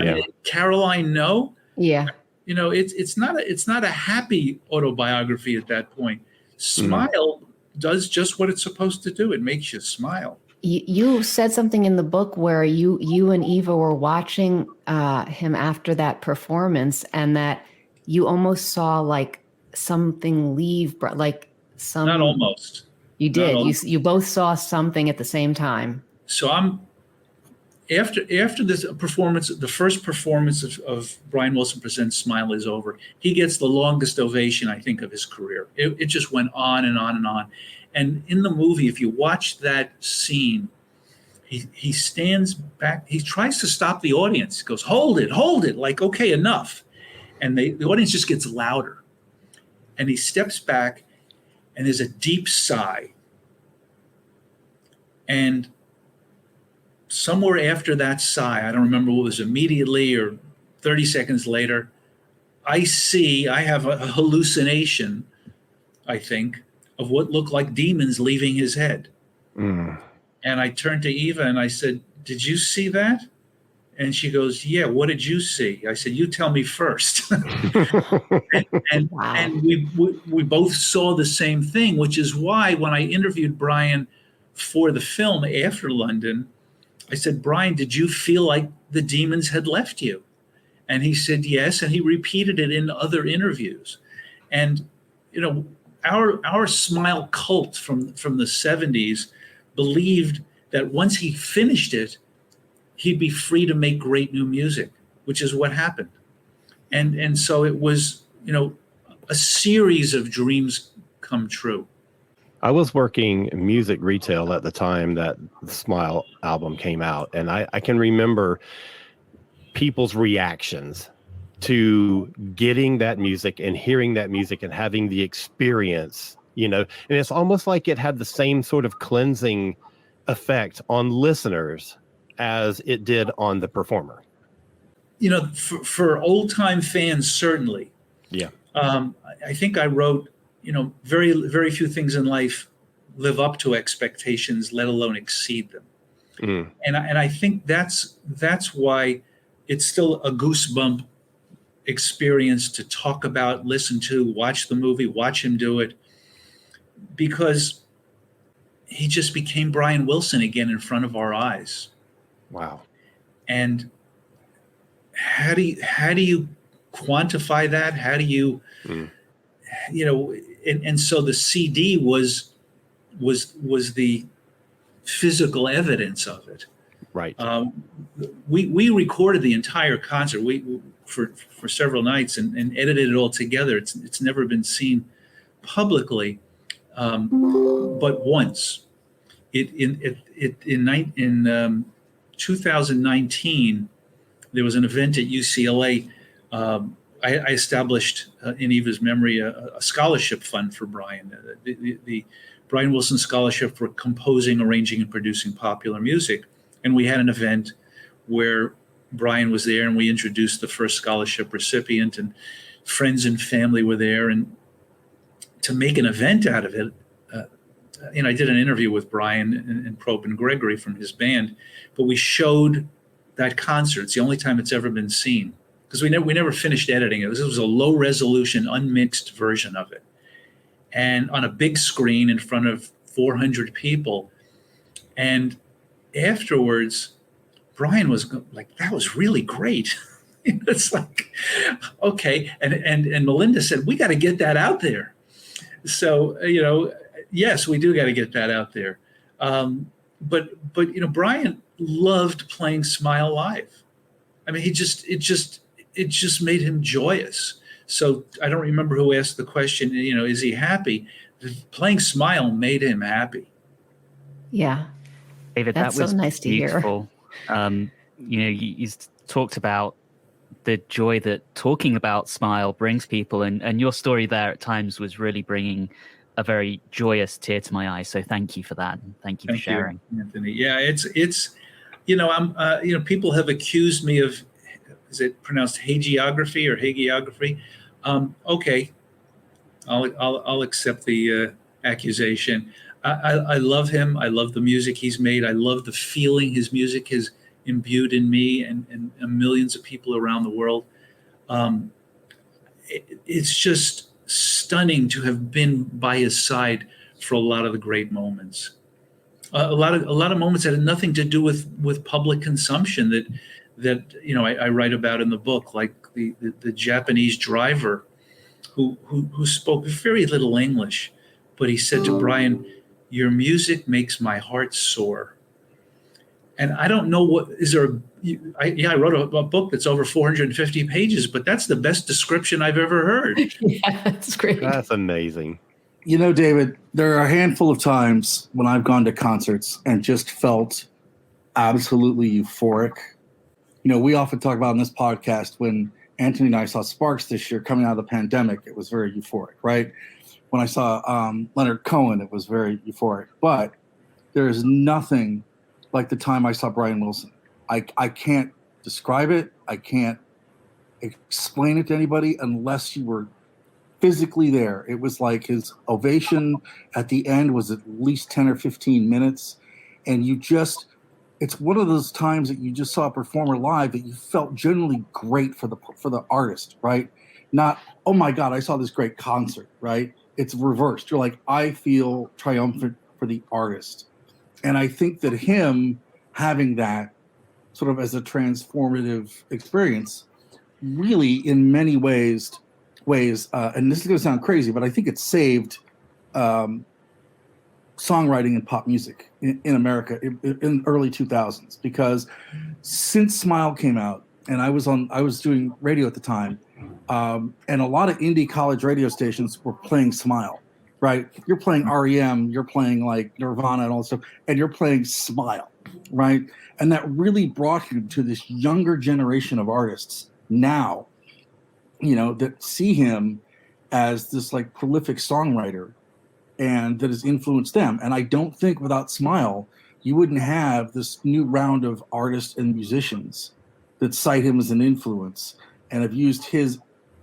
I mean, Caroline, no. Yeah. It's not a happy autobiography at that point. Smile does just what it's supposed to do. It makes you smile. You said something in the book where you and Eva were watching him after that performance, and that you almost saw like something leave, like some. Not almost. You did. You both saw something at the same time. So I'm after this performance, the first performance of Brian Wilson Presents Smile is over. He gets the longest ovation, I think, of his career. It just went on and on and on. And in the movie, if you watch that scene, he stands back. He tries to stop the audience. He goes, hold it, like, okay, enough. And the audience just gets louder. And he steps back, and there's a deep sigh. And somewhere after that sigh, I don't remember what it was, immediately or 30 seconds later, I have a hallucination, I think, of what looked like demons leaving his head. Mm. And I turned to Eva and I said, did you see that? And she goes, yeah, what did you see? I said, you tell me first. and wow. and we both saw the same thing, which is why when I interviewed Brian for the film after London, I said, Brian, did you feel like the demons had left you? And he said, yes. And he repeated it in other interviews. And, you know, our Smile cult from the 70s believed that once he finished it, he'd be free to make great new music, which is what happened. And so it was, you know, a series of dreams come true. I was working music retail at the time that the Smile album came out, and I can remember people's reactions to getting that music and hearing that music and having the experience, you know, and it's almost like it had the same sort of cleansing effect on listeners as it did on the performer. You know, for old time fans, certainly. Yeah. I think I wrote, you know, very, very few things in life live up to expectations, let alone exceed them. Mm. And I think that's why it's still a goosebump experience to talk about, listen to, watch the movie, watch him do it, because he just became Brian Wilson again in front of our eyes. Wow. And how do you quantify that? How do you, you know, and so the CD was the physical evidence of it. Right. We recorded the entire concert for several nights and edited it all together. It's never been seen publicly, but once. In 2019, there was an event at UCLA. I established, in Eva's memory, a scholarship fund for Brian, the Brian Wilson Scholarship for composing, arranging, and producing popular music. And we had an event where Brian was there, and we introduced the first scholarship recipient, and friends and family were there. And to make an event out of it, you know, I did an interview with Brian and Probe and Gregory from his band, but we showed that concert. It's the only time it's ever been seen, because we never finished editing it. This was a low resolution, unmixed version of it, and on a big screen in front of 400 people. And afterwards, Brian was like, "That was really great." It's like, okay, and Melinda said, "We got to get that out there." So, you know, yes, we do got to get that out there. But you know, Brian loved playing Smile live. I mean, it just made him joyous. So I don't remember who asked the question, you know, is he happy? Playing Smile made him happy. Yeah. David, that's that was so nice to beautiful. Hear. You know, you talked about the joy that talking about Smile brings people, and your story there at times was really bringing a very joyous tear to my eye. So thank you for that. And thank you for sharing. You, Anthony. Yeah, it's, you know, you know, people have accused me of, is it pronounced hagiography or hagiography? Okay, I'll accept the accusation. I love him. I love the music he's made. I love the feeling his music has imbued in me and millions of people around the world. It's just stunning to have been by his side for a lot of the great moments. A lot of moments that had nothing to do with public consumption that you know I write about in the book, like the Japanese driver who spoke very little English, but he said to Brian, "Your music makes my heart soar." And I don't know what is there. I wrote a book that's over 450 pages, but that's the best description I've ever heard. Yeah, that's great. That's amazing. You know, David, there are a handful of times when I've gone to concerts and just felt absolutely euphoric. You know, we often talk about in this podcast when Anthony and I saw Sparks this year coming out of the pandemic, it was very euphoric, right? When I saw Leonard Cohen, it was very euphoric. But there is nothing like the time I saw Brian Wilson. I can't describe it. I can't explain it to anybody unless you were physically there. It was like his ovation at the end was at least 10 or 15 minutes. And it's one of those times that you just saw a performer live that you felt genuinely great for the artist, right? Not, oh my God, I saw this great concert, right? It's reversed. You're like, I feel triumphant for the artist. And I think that him having that sort of as a transformative experience really in many ways, and this is going to sound crazy, but I think it saved songwriting and pop music in America in early 2000s, because since Smile came out, and I was doing radio at the time, and a lot of indie college radio stations were playing Smile, right? You're playing REM, you're playing like Nirvana and all that stuff, and you're playing Smile, right? And that really brought you to this younger generation of artists now, you know, that see him as this like prolific songwriter and that has influenced them. And I don't think without Smile, you wouldn't have this new round of artists and musicians that cite him as an influence and have used his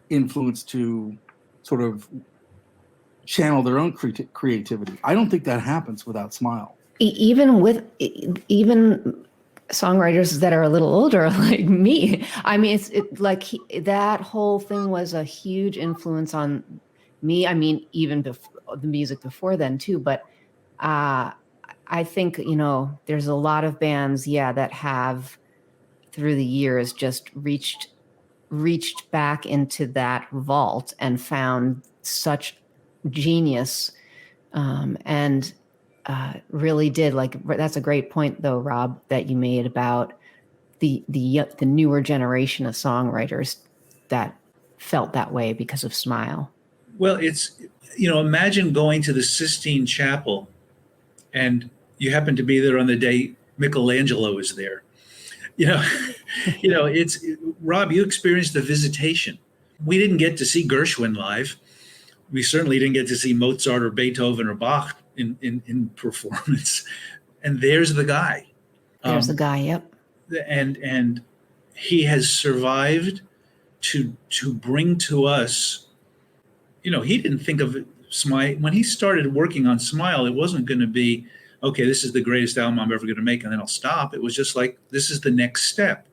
influence to sort of channel their own creativity. I don't think that happens without Smile. Even songwriters that are a little older, like me. I mean, that whole thing was a huge influence on me. I mean, even before the music before then too. But I think, you know, there's a lot of bands, that have through the years just reached back into that vault and found such genius, and really did. Like, that's a great point though, Rob, that you made about the newer generation of songwriters that felt that way because of Smile. Well, it's, you know, imagine going to the Sistine Chapel and you happen to be there on the day Michelangelo is there. You know, it's, Rob, you experienced the Visitation. We didn't get to see Gershwin live. We certainly didn't get to see Mozart or Beethoven or Bach in performance. And there's the guy. There's the guy, yep. And he has survived to bring to us, you know, he didn't think of Smile. When he started working on Smile, it wasn't going to be, okay, this is the greatest album I'm ever going to make, and then I'll stop. It was just like, this is the next step.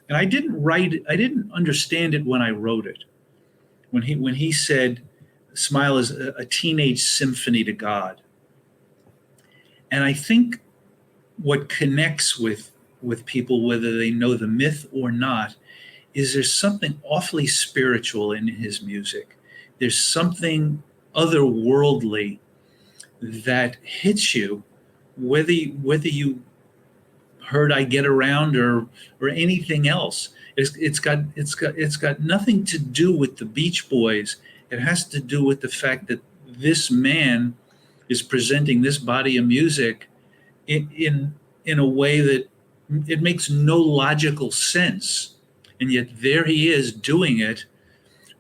And I didn't understand it when I wrote it. When he said, Smile is a teenage symphony to God. And I think what connects with people, whether they know the myth or not, is there's something awfully spiritual in his music. There's something otherworldly that hits you, whether you heard I Get Around or anything else. It's got nothing to do with the Beach Boys. It has to do with the fact that this man is presenting this body of music in a way that it makes no logical sense. And yet there he is doing it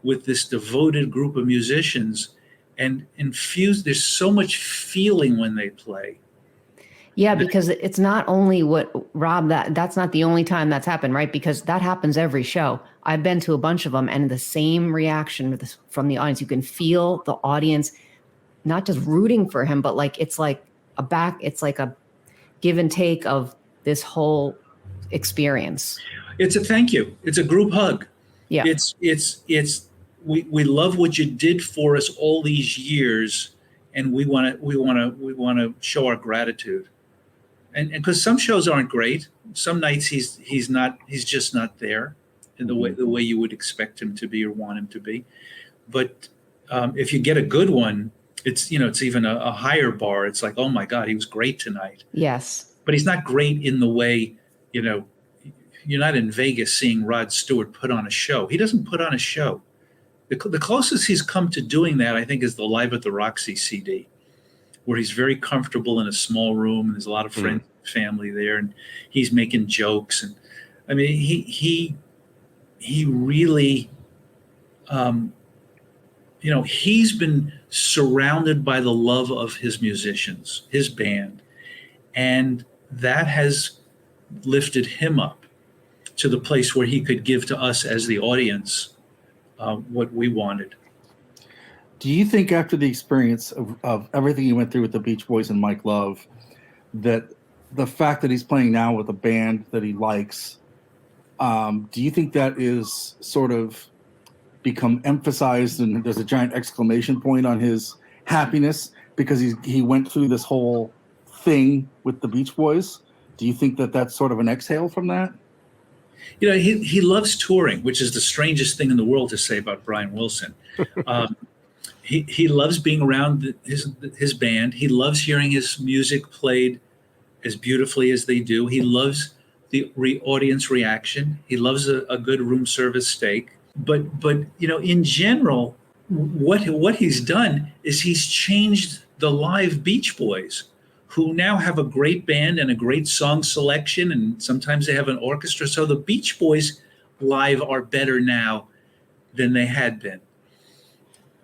with this devoted group of musicians, and infused. There's so much feeling when they play. Yeah, because it's not only Rob, that's not the only time that's happened, right? Because that happens every show. I've been to a bunch of them, and the same reaction from the audience. You can feel the audience not just rooting for him, but it's like a give and take of this whole experience. It's a thank you. It's a group hug. Yeah. We love what you did for us all these years, and we want to show our gratitude. And because some shows aren't great, some nights he's just not there in the way you would expect him to be or want him to be. But if you get a good one, it's even a higher bar. It's like, oh my God, he was great tonight. Yes. But he's not great in the way, you're not in Vegas seeing Rod Stewart put on a show. He doesn't put on a show. The closest he's come to doing that, I think, is the Live at the Roxy CD, where he's very comfortable in a small room and there's a lot of family there, and he's making jokes. And I mean, he really, he's been surrounded by the love of his musicians, his band, and that has lifted him up to the place where he could give to us as the audience what we wanted. Do you think after the experience of everything you went through with the Beach Boys and Mike Love, that the fact that he's playing now with a band that he likes, do you think that is sort of become emphasized and there's a giant exclamation point on his happiness because he went through this whole thing with the Beach Boys? Do you think that that's sort of an exhale from that? He loves touring, which is the strangest thing in the world to say about Brian Wilson. He loves being around his band. He loves hearing his music played as beautifully as they do. He loves the audience reaction. He loves a good room service steak. But in general, what he's done is he's changed the live Beach Boys, who now have a great band and a great song selection, and sometimes they have an orchestra. So the Beach Boys live are better now than they had been.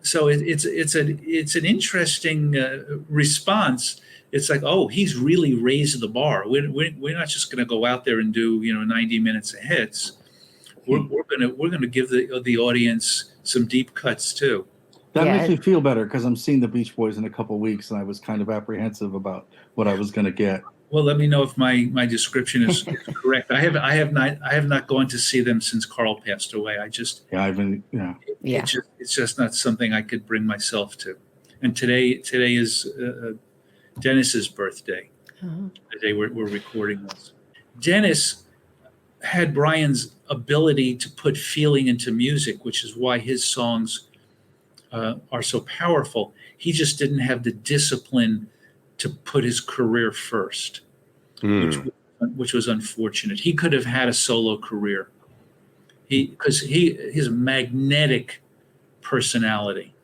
So it's an interesting response. It's like, oh, he's really raised the bar. We're not just going to go out there and do 90 minutes of hits. We're going to give the audience some deep cuts too. That makes me feel better because I'm seeing the Beach Boys in a couple of weeks, and I was kind of apprehensive about what I was going to get. Well, let me know if my description is correct. I have not gone to see them since Carl passed away. It's just not something I could bring myself to. And today is Dennis's birthday. The day we're recording this. Dennis had Brian's ability to put feeling into music, which is why his songs are so powerful. He just didn't have the discipline to put his career first, which was unfortunate. He could have had a solo career. His magnetic personality,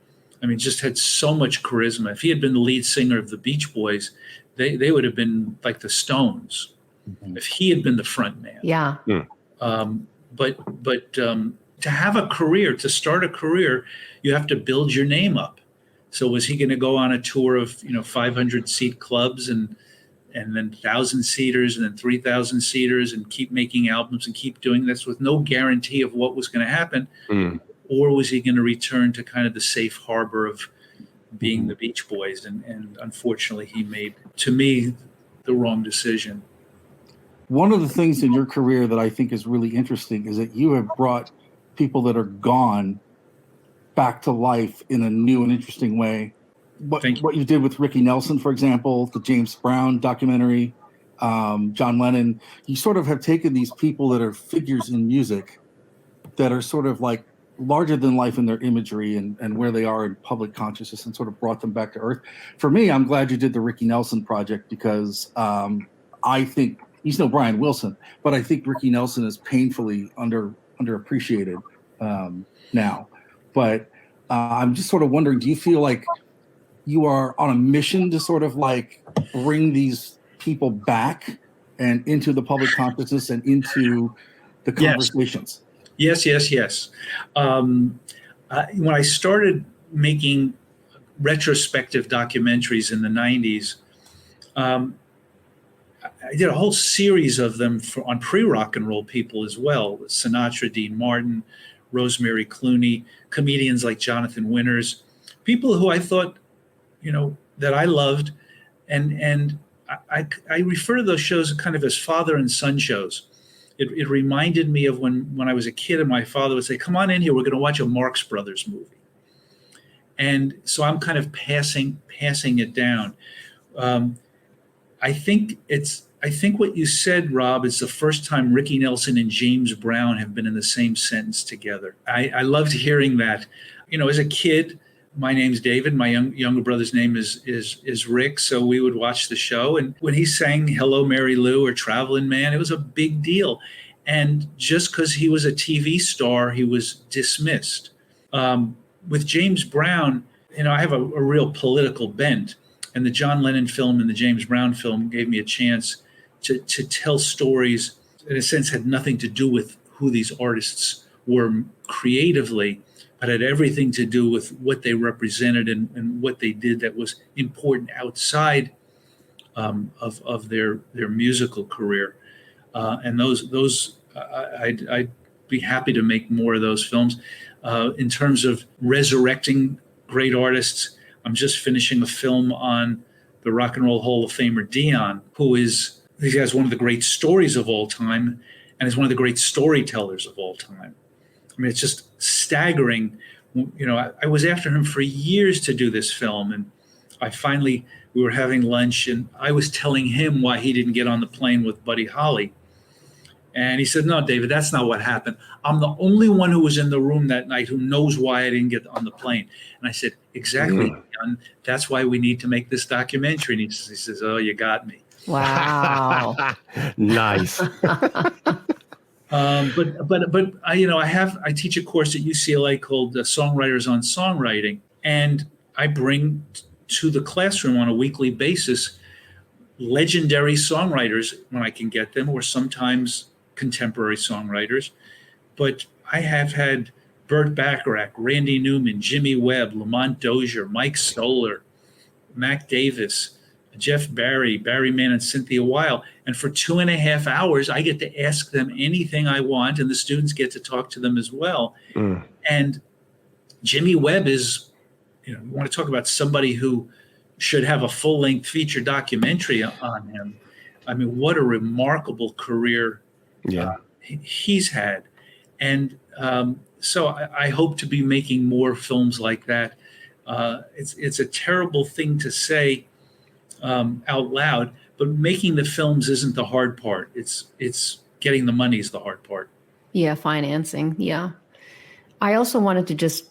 I mean, just had so much charisma. If he had been the lead singer of the Beach Boys, they would have been like the Stones. If he had been the front man. Yeah. But to have a career, to start a career, you have to build your name up. So was he going to go on a tour of 500 seat clubs and then 1,000 seaters and then 3,000 seaters and keep making albums and keep doing this with no guarantee of what was going to happen? Or was he going to return to kind of the safe harbor of being the Beach Boys? And unfortunately, he made, to me, the wrong decision. One of the things in your career that I think is really interesting is that you have brought people that are gone back to life in a new and interesting way. What you did with Ricky Nelson, for example, the James Brown documentary, John Lennon, you sort of have taken these people that are figures in music that are sort of like larger than life in their imagery and where they are in public consciousness and sort of brought them back to earth. For me, I'm glad you did the Ricky Nelson project because I think he's no Brian Wilson, but I think Ricky Nelson is painfully underappreciated now. But I'm just sort of wondering, do you feel like you are on a mission to sort of like bring these people back and into the public consciousness and into the conversations? Yes. When I started making retrospective documentaries in the 90s, I did a whole series of them on pre-rock and roll people as well. Sinatra, Dean Martin, Rosemary Clooney, comedians like Jonathan Winters, people who I thought, that I loved. And I refer to those shows kind of as father and son shows. It reminded me of when I was a kid and my father would say, come on in here, we're going to watch a Marx Brothers movie. And so I'm kind of passing it down. I think what you said, Rob, is the first time Ricky Nelson and James Brown have been in the same sentence together. I loved hearing that. As a kid, my name's David. My younger brother's name is Rick. So we would watch the show. And when he sang Hello, Mary Lou or Traveling Man, it was a big deal. And just because he was a TV star, he was dismissed. With James Brown, I have a real political bent. And the John Lennon film and the James Brown film gave me a chance to tell stories in a sense had nothing to do with who these artists were creatively, but had everything to do with what they represented and what they did that was important outside of their musical career. And those I'd be happy to make more of those films. In terms of resurrecting great artists, I'm just finishing a film on the Rock and Roll Hall of Famer Dion, he has one of the great stories of all time and is one of the great storytellers of all time. I mean, it's just staggering. You know, I was after him for years to do this film, and we were having lunch, and I was telling him why he didn't get on the plane with Buddy Holly. And he said, "No, David, that's not what happened. I'm the only one who was in the room that night who knows why I didn't get on the plane." And I said, "Exactly, John. That's why we need to make this documentary." And he says, "Oh, you got me." Wow. Nice. But I teach a course at UCLA called Songwriters on Songwriting, and I bring to the classroom on a weekly basis legendary songwriters when I can get them, or sometimes contemporary songwriters. But I have had Burt Bacharach, Randy Newman, Jimmy Webb, Lamont Dozier, Mike Stoller, Mac Davis, Jeff Barry, Barry Mann, and Cynthia Weil. And for 2.5 hours, I get to ask them anything I want, and the students get to talk to them as well. And Jimmy Webb is, you want to talk about somebody who should have a full-length feature documentary on him. I mean, what a remarkable career he's had. And so I hope to be making more films like that. It's a terrible thing to say out loud, but making the films isn't the hard part. It's getting the money is the hard part. Yeah, financing. Yeah. I also wanted to just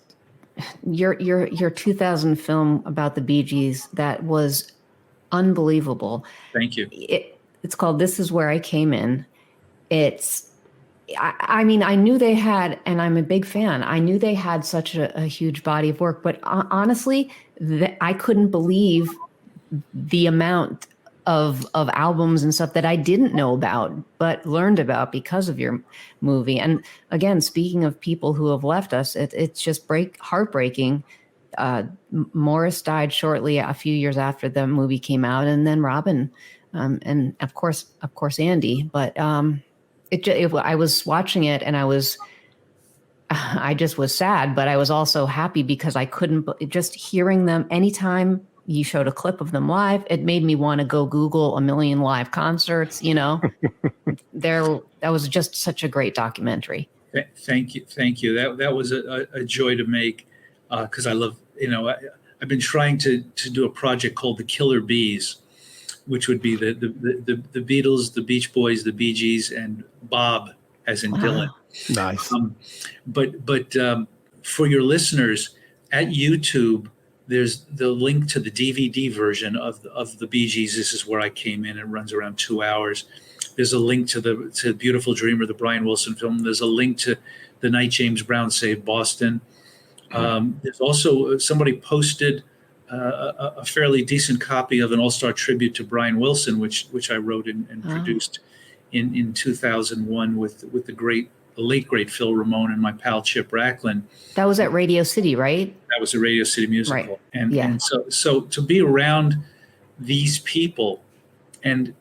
your 2000 film about the Bee Gees, that was unbelievable. Thank you. It's called This Is Where I Came In. I mean, I knew they had, and I'm a big fan, I knew they had such a huge body of work, but honestly, I couldn't believe the amount of albums and stuff that I didn't know about, but learned about because of your movie. And again, speaking of people who have left us, it's just heartbreaking. Morris died shortly a few years after the movie came out, and then Robin, and of course Andy. But I was watching it, and I just was sad, but I was also happy because I couldn't just hearing them. Anytime you showed a clip of them live, it made me want to go Google a million live concerts. That was just such a great documentary. Thank you. That was a joy to make, because I love, I've been trying to do a project called The Killer Bees, which would be the Beatles, the Beach Boys, the Bee Gees, and Bob, as in Dylan. Nice. But for your listeners, at YouTube, there's the link to the DVD version of the Bee Gees. This Is Where I Came In. It runs around 2 hours. There's a link to Beautiful Dreamer, the Brian Wilson film. There's a link to The Night James Brown Saved Boston. There's also somebody posted a fairly decent copy of an all-star tribute to Brian Wilson, which I wrote and produced in 2001 with the late great Phil Ramone and my pal Chip Racklin. That was at Radio City, right? That was a Radio City musical. Right. And so to be around these people, and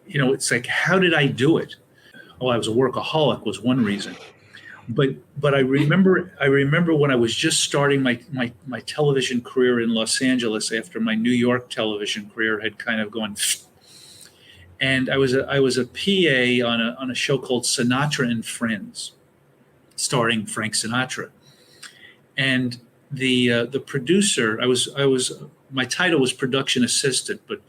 it's like, how did I do it? Well, I was a workaholic was one reason. But I remember when I was just starting my television career in Los Angeles after my New York television career had kind of gone, and I was a PA on a show called Sinatra and Friends, starring Frank Sinatra, and the producer, my title was production assistant, but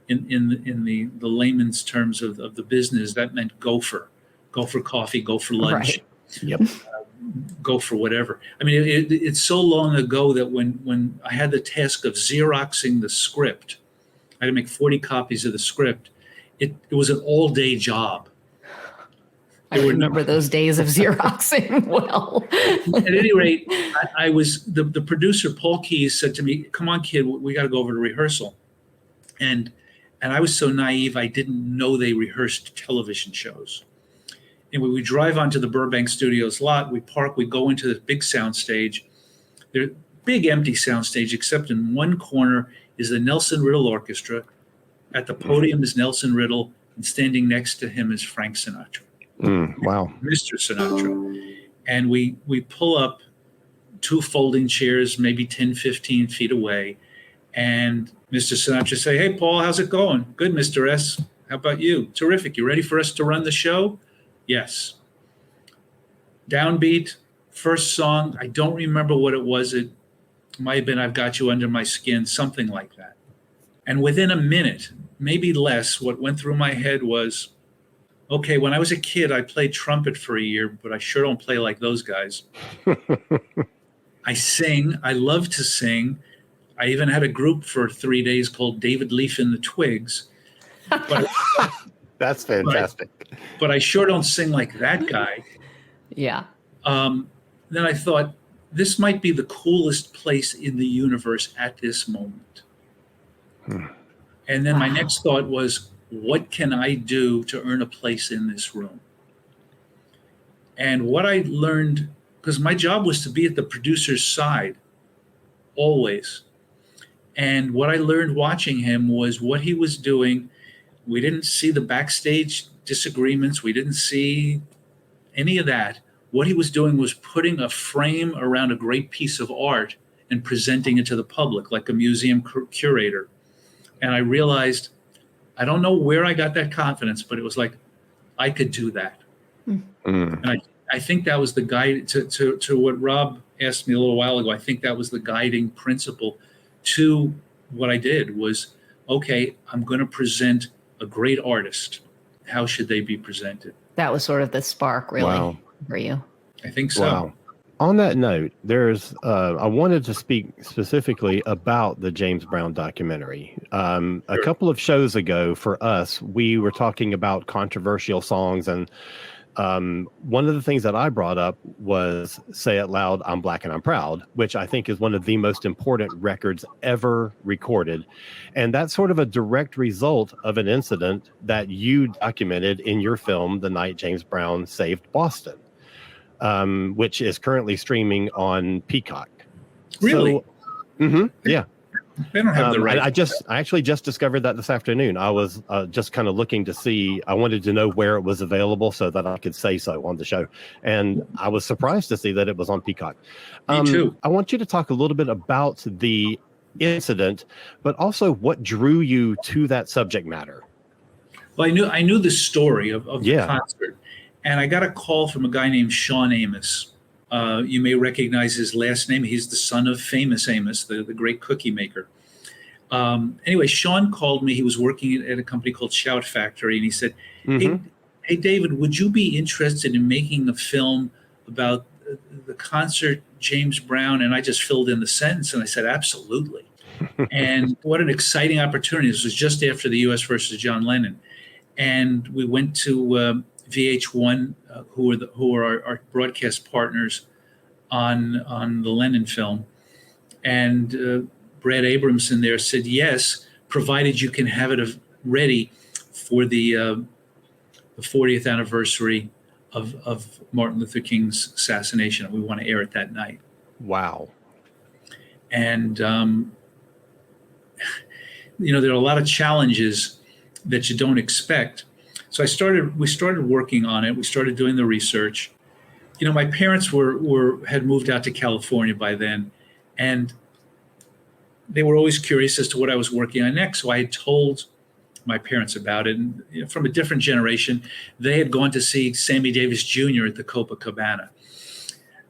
in the layman's terms of the business, that meant gopher coffee, go for lunch. Right. Yep. Go for whatever. I mean, it's so long ago that when I had the task of Xeroxing the script, I had to make 40 copies of the script. It was an all-day job. I remember those days of Xeroxing well. At any rate, I was the producer, Paul Keyes, said to me, "Come on, kid, we got to go over to rehearsal." And And I was so naive, I didn't know they rehearsed television shows. And when we drive onto the Burbank Studios lot, we park, we go into this big sound stage. There's a big empty sound stage, except in one corner is the Nelson Riddle Orchestra. At the podium is Nelson Riddle, and standing next to him is Frank Sinatra. Wow. Mr. Sinatra. And we pull up 2 folding chairs, maybe 10, 15 feet away. And Mr. Sinatra say, "Hey, Paul, how's it going?" "Good, Mr. S. How about you?" "Terrific. You ready for us to run the show?" "Yes." Downbeat, first song. I don't remember what it was. It might have been "I've Got You Under My Skin," something like that. And within a minute, maybe less, what went through my head was, okay, when I was a kid, I played trumpet for a year, but I sure don't play like those guys. I sing. I love to sing. I even had a group for 3 days called David Leaf and the Twigs. But, That's fantastic. but I sure don't sing like that guy. Yeah. Then I thought, this might be the coolest place in the universe at this moment. And then my next thought was, what can I do to earn a place in this room? And what I learned, because my job was to be at the producer's side, always. And what I learned watching him was what he was doing. We didn't see the backstage disagreements. We didn't see any of that. What he was doing was putting a frame around a great piece of art and presenting it to the public like a museum curator. And I realized, I don't know where I got that confidence, but it was like, I could do that. And I think that was the guide to what Rob asked me a little while ago. I think that was the guiding principle to what I did was, okay, I'm going to present a great artist. How should they be presented? That was sort of the spark, really, for you. I think so. Wow. On that note, I wanted to speak specifically about the James Brown documentary. A couple of shows ago for us, we were talking about controversial songs, and one of the things that I brought up was "Say It Loud, I'm Black and I'm Proud," which I think is one of the most important records ever recorded. And that's sort of a direct result of an incident that you documented in your film, The Night James Brown Saved Boston. Which is currently streaming on Peacock. Really? So, yeah. They don't have the right. I actually just discovered that this afternoon. I was just kind of looking to see. I wanted to know where it was available so that I could say so on the show, and I was surprised to see that it was on Peacock. Me too. I want you to talk a little bit about the incident, but also what drew you to that subject matter. Well, I knew the story of the concert. And I got a call from a guy named Sean Amos. You may recognize his last name. He's the son of famous Amos, the great cookie maker. Anyway, Sean called me. He was working at a company called Shout Factory. And he said, hey, David, would you be interested in making a film about the concert James Brown? And I just filled in the sentence. And I said, absolutely. And what an exciting opportunity. This was just after the U.S. versus John Lennon. And we went to VH1, who are our broadcast partners on the Lennon film, and Brad Abramson there said yes, provided you can have it ready for the 40th anniversary of Martin Luther King's assassination. We want to air it that night. Wow. And there are a lot of challenges that you don't expect. So we started working on it. We started doing the research. My parents had moved out to California by then, and they were always curious as to what I was working on next. So I had told my parents about it. And from a different generation, they had gone to see Sammy Davis Jr. at the Copacabana.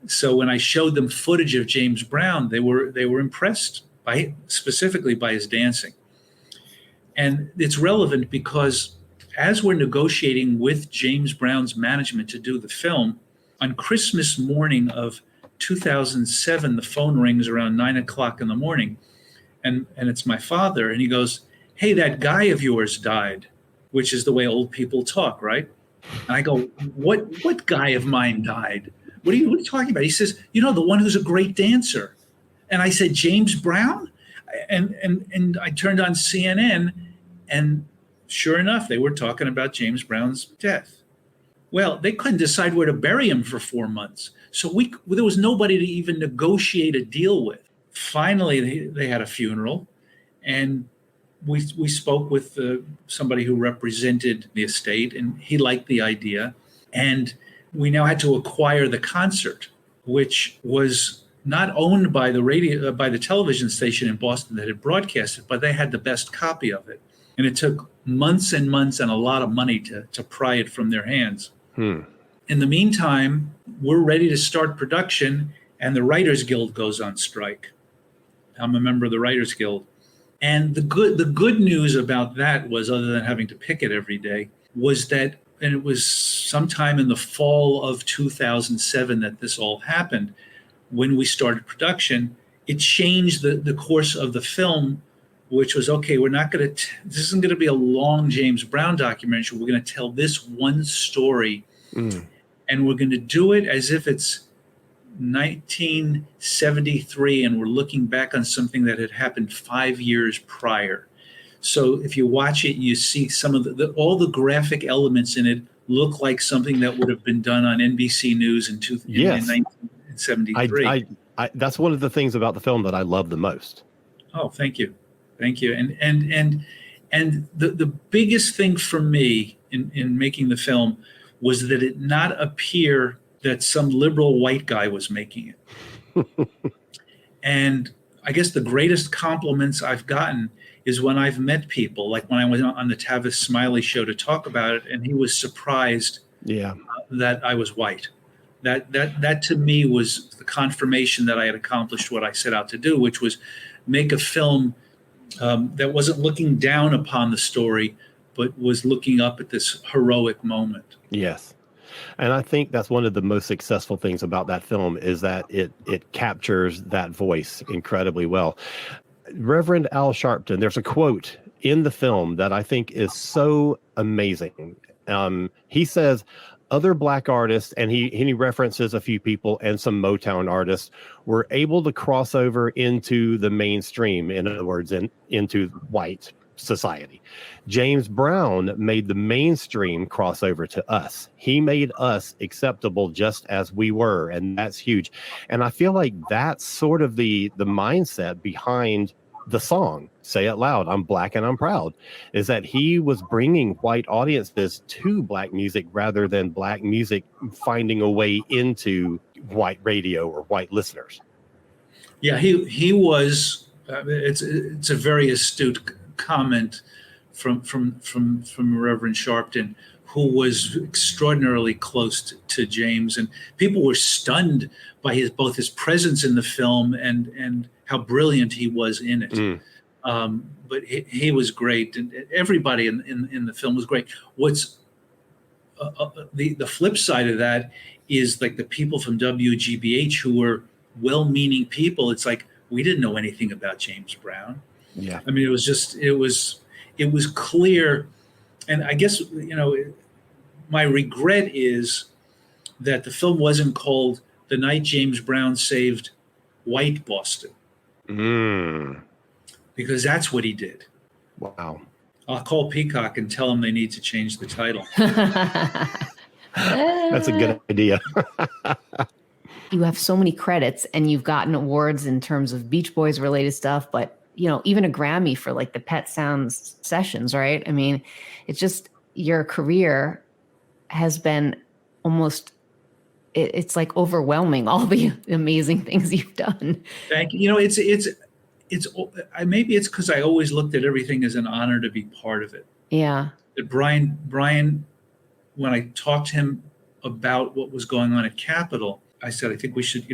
So when I showed them footage of James Brown, they were impressed specifically by his dancing. And it's relevant because as we're negotiating with James Brown's management to do the film, on Christmas morning of 2007, the phone rings around 9 o'clock in the morning, and it's my father, and he goes, hey, that guy of yours died, which is the way old people talk, right? And I go, what guy of mine died? What are you talking about? He says, the one who's a great dancer. And I said, James Brown? And I turned on CNN, And sure enough, they were talking about James Brown's death. Well, they couldn't decide where to bury him for 4 months. So there was nobody to even negotiate a deal with. Finally, they had a funeral, and we spoke with somebody who represented the estate, and he liked the idea. And we now had to acquire the concert, which was not owned by the television station in Boston that had broadcast it, but they had the best copy of it. And it took months and months and a lot of money to pry it from their hands. In the meantime, we're ready to start production, and the Writers Guild goes on strike. I'm a member of the Writers Guild. And the good news about that was, other than having to picket every day, was that, and it was sometime in the fall of 2007 that this all happened, when we started production, it changed the course of the film, which was, okay, we're not going to, this isn't going to be a long James Brown documentary. We're going to tell this one story, and we're going to do it as if it's 1973, and we're looking back on something that had happened 5 years prior. So if you watch it, you see some of all the graphic elements in it look like something that would have been done on NBC News in 1973. That's one of the things about the film that I love the most. Oh, thank you. And the biggest thing for me in making the film was that it not appear that some liberal white guy was making it. And I guess the greatest compliments I've gotten is when I've met people, like when I went on the Tavis Smiley show to talk about it, and he was surprised that I was white. That to me was the confirmation that I had accomplished what I set out to do, which was make a film that wasn't looking down upon the story, but was looking up at this heroic moment. Yes. And I think that's one of the most successful things about that film is that it captures that voice incredibly well. Reverend Al Sharpton, there's a quote in the film that I think is so amazing. He says, other Black artists, and he references a few people and some Motown artists, were able to cross over into the mainstream, in other words, into white society. James Brown made the mainstream crossover to us. He made us acceptable just as we were, and that's huge. And I feel like that's sort of the mindset behind the song, Say It Loud, I'm Black and I'm Proud, is that he was bringing white audiences to Black music rather than Black music finding a way into white radio or white listeners. Yeah, he was, it's a very astute comment from Reverend Sharpton, who was extraordinarily close to James, and people were stunned by both his presence in the film and how brilliant he was in it. But he was great, and everybody in the film was great. What's the flip side of that is like the people from WGBH who were well-meaning people. It's like, we didn't know anything about James Brown. Yeah. I mean, it was clear. And I guess, my regret is that the film wasn't called The Night James Brown Saved White Boston. Because that's what he did. Wow. I'll call Peacock and tell them they need to change the title. That's a good idea. You have so many credits and you've gotten awards in terms of Beach Boys related stuff, but even a Grammy for like the Pet Sounds sessions, right? I mean, it's just your career has been almost, it's like overwhelming, all the amazing things you've done. Thank you. Maybe it's because I always looked at everything as an honor to be part of it. Yeah. That Brian, when I talked to him about what was going on at Capitol, I said, I think we should,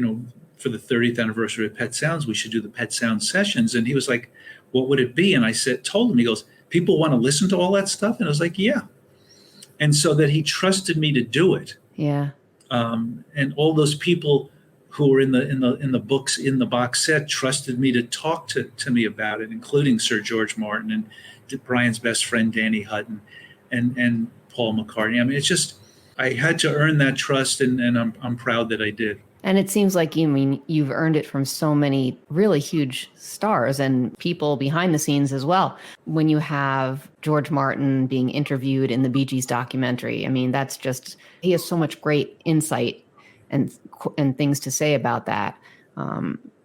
for the 30th anniversary of Pet Sounds, we should do the Pet Sounds sessions. And he was like, what would it be? And I told him, he goes, people want to listen to all that stuff? And I was like, yeah. And so that he trusted me to do it. Yeah. And all those people who were in the books, in the box set, trusted me to talk to me about it, including Sir George Martin and Brian's best friend, Danny Hutton, and Paul McCartney. I mean, it's just, I had to earn that trust, and I'm proud that I did. And it seems like you've earned it from so many really huge stars and people behind the scenes as well. When you have George Martin being interviewed in the Bee Gees documentary, I mean, that's just, he has so much great insight and things to say about that.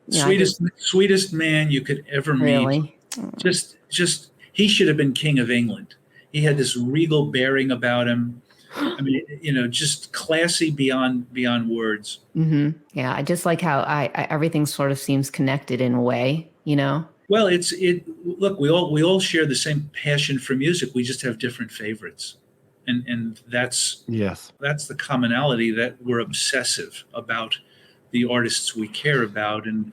Sweetest man you could ever meet. Really? Just he should have been king of England. He had this regal bearing about him. I mean, just classy beyond words. Mm-hmm. Yeah, I just like how I everything sort of seems connected in a way, Well, look, we all share the same passion for music. We just have different favorites, and that's the commonality, that we're obsessive about the artists we care about, and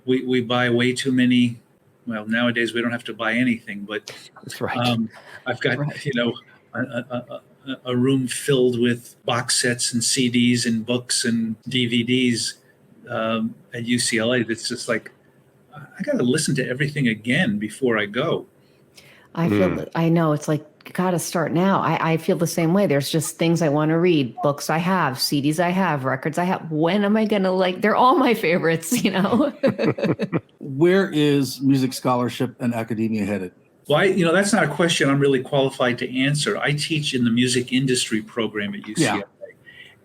we buy way too many. Well, nowadays we don't have to buy anything, but that's right. I've got a room filled with box sets and CDs and books and DVDs at UCLA. That's just like, I got to listen to everything again before I go. I know, it's like, got to start now. I feel the same way. There's just things I want to read, books I have, CDs I have, records I have. When am I going to they're all my favorites, Where is music scholarship and academia headed? Well, that's not a question I'm really qualified to answer. I teach in the music industry program at UCLA,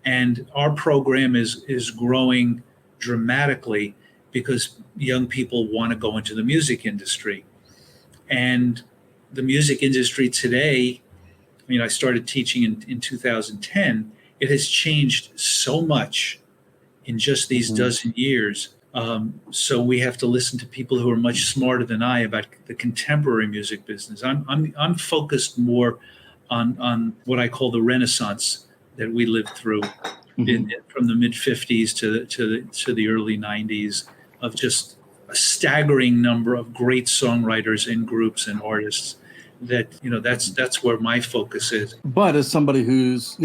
and our program is growing dramatically because young people want to go into the music industry. And the music industry today, I started teaching in 2010. It has changed so much in just these dozen years. So we have to listen to people who are much smarter than I about the contemporary music business. I'm focused more on what I call the Renaissance that we lived through from the mid 50s to the early 90s, of just a staggering number of great songwriters and groups and artists. That's where my focus is. But as somebody who's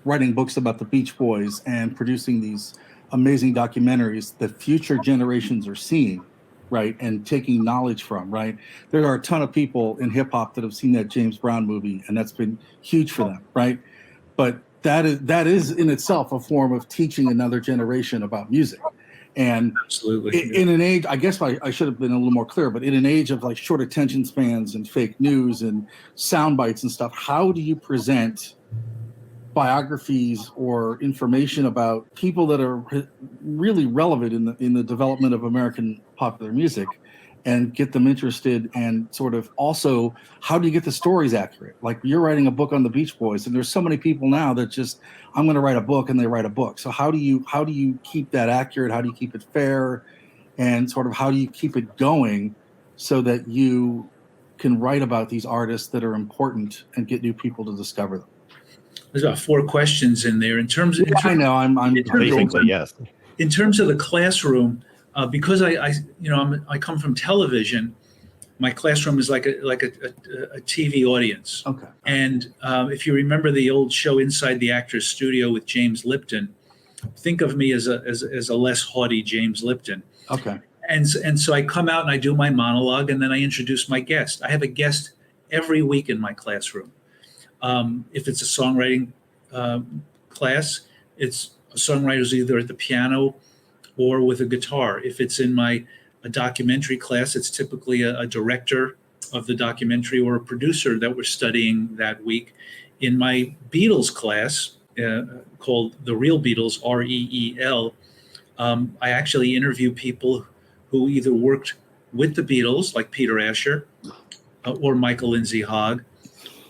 writing books about the Beach Boys and producing these amazing documentaries that future generations are seeing, right, and taking knowledge from, right? There are a ton of people in hip hop that have seen that James Brown movie, and that's been huge for them, right? But that is in itself a form of teaching another generation about music. And absolutely, in an age, I guess I should have been a little more clear, but in an age of short attention spans and fake news and sound bites and stuff, how do you present biographies or information about people that are really relevant in the development of American popular music, and get them interested? And sort of also, how do you get the stories accurate? Like, you're writing a book on the Beach Boys, and there's so many people now that just, I'm going to write a book, and they write a book. So how do you keep that accurate? How do you keep it fair? And sort of how do you keep it going so that you can write about these artists that are important and get new people to discover them? There's about 4 questions in there. I know. I'm basically, yes. In terms of the classroom, because I come from television, my classroom is like a TV audience. Okay. And if you remember the old show Inside the Actors Studio with James Lipton, think of me as a less haughty James Lipton. Okay. And so I come out and I do my monologue, and then I introduce my guest. I have a guest every week in my classroom. If it's a songwriting class, it's a songwriter's either at the piano or with a guitar. If it's in a documentary class, it's typically a director of the documentary or a producer that we're studying that week. In my Beatles class, called The Real Beatles, REEL, I actually interview people who either worked with the Beatles, like Peter Asher, or Michael Lindsay Hogg,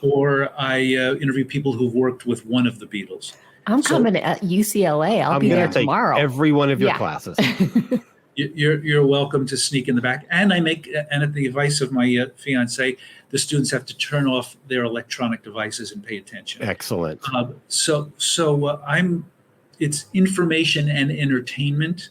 or I interview people who've worked with one of the Beatles. I'm coming to UCLA. I'll be there tomorrow. Every one of your classes. You're welcome to sneak in the back. And at the advice of my fiance, the students have to turn off their electronic devices and pay attention. Excellent. It's information and entertainment,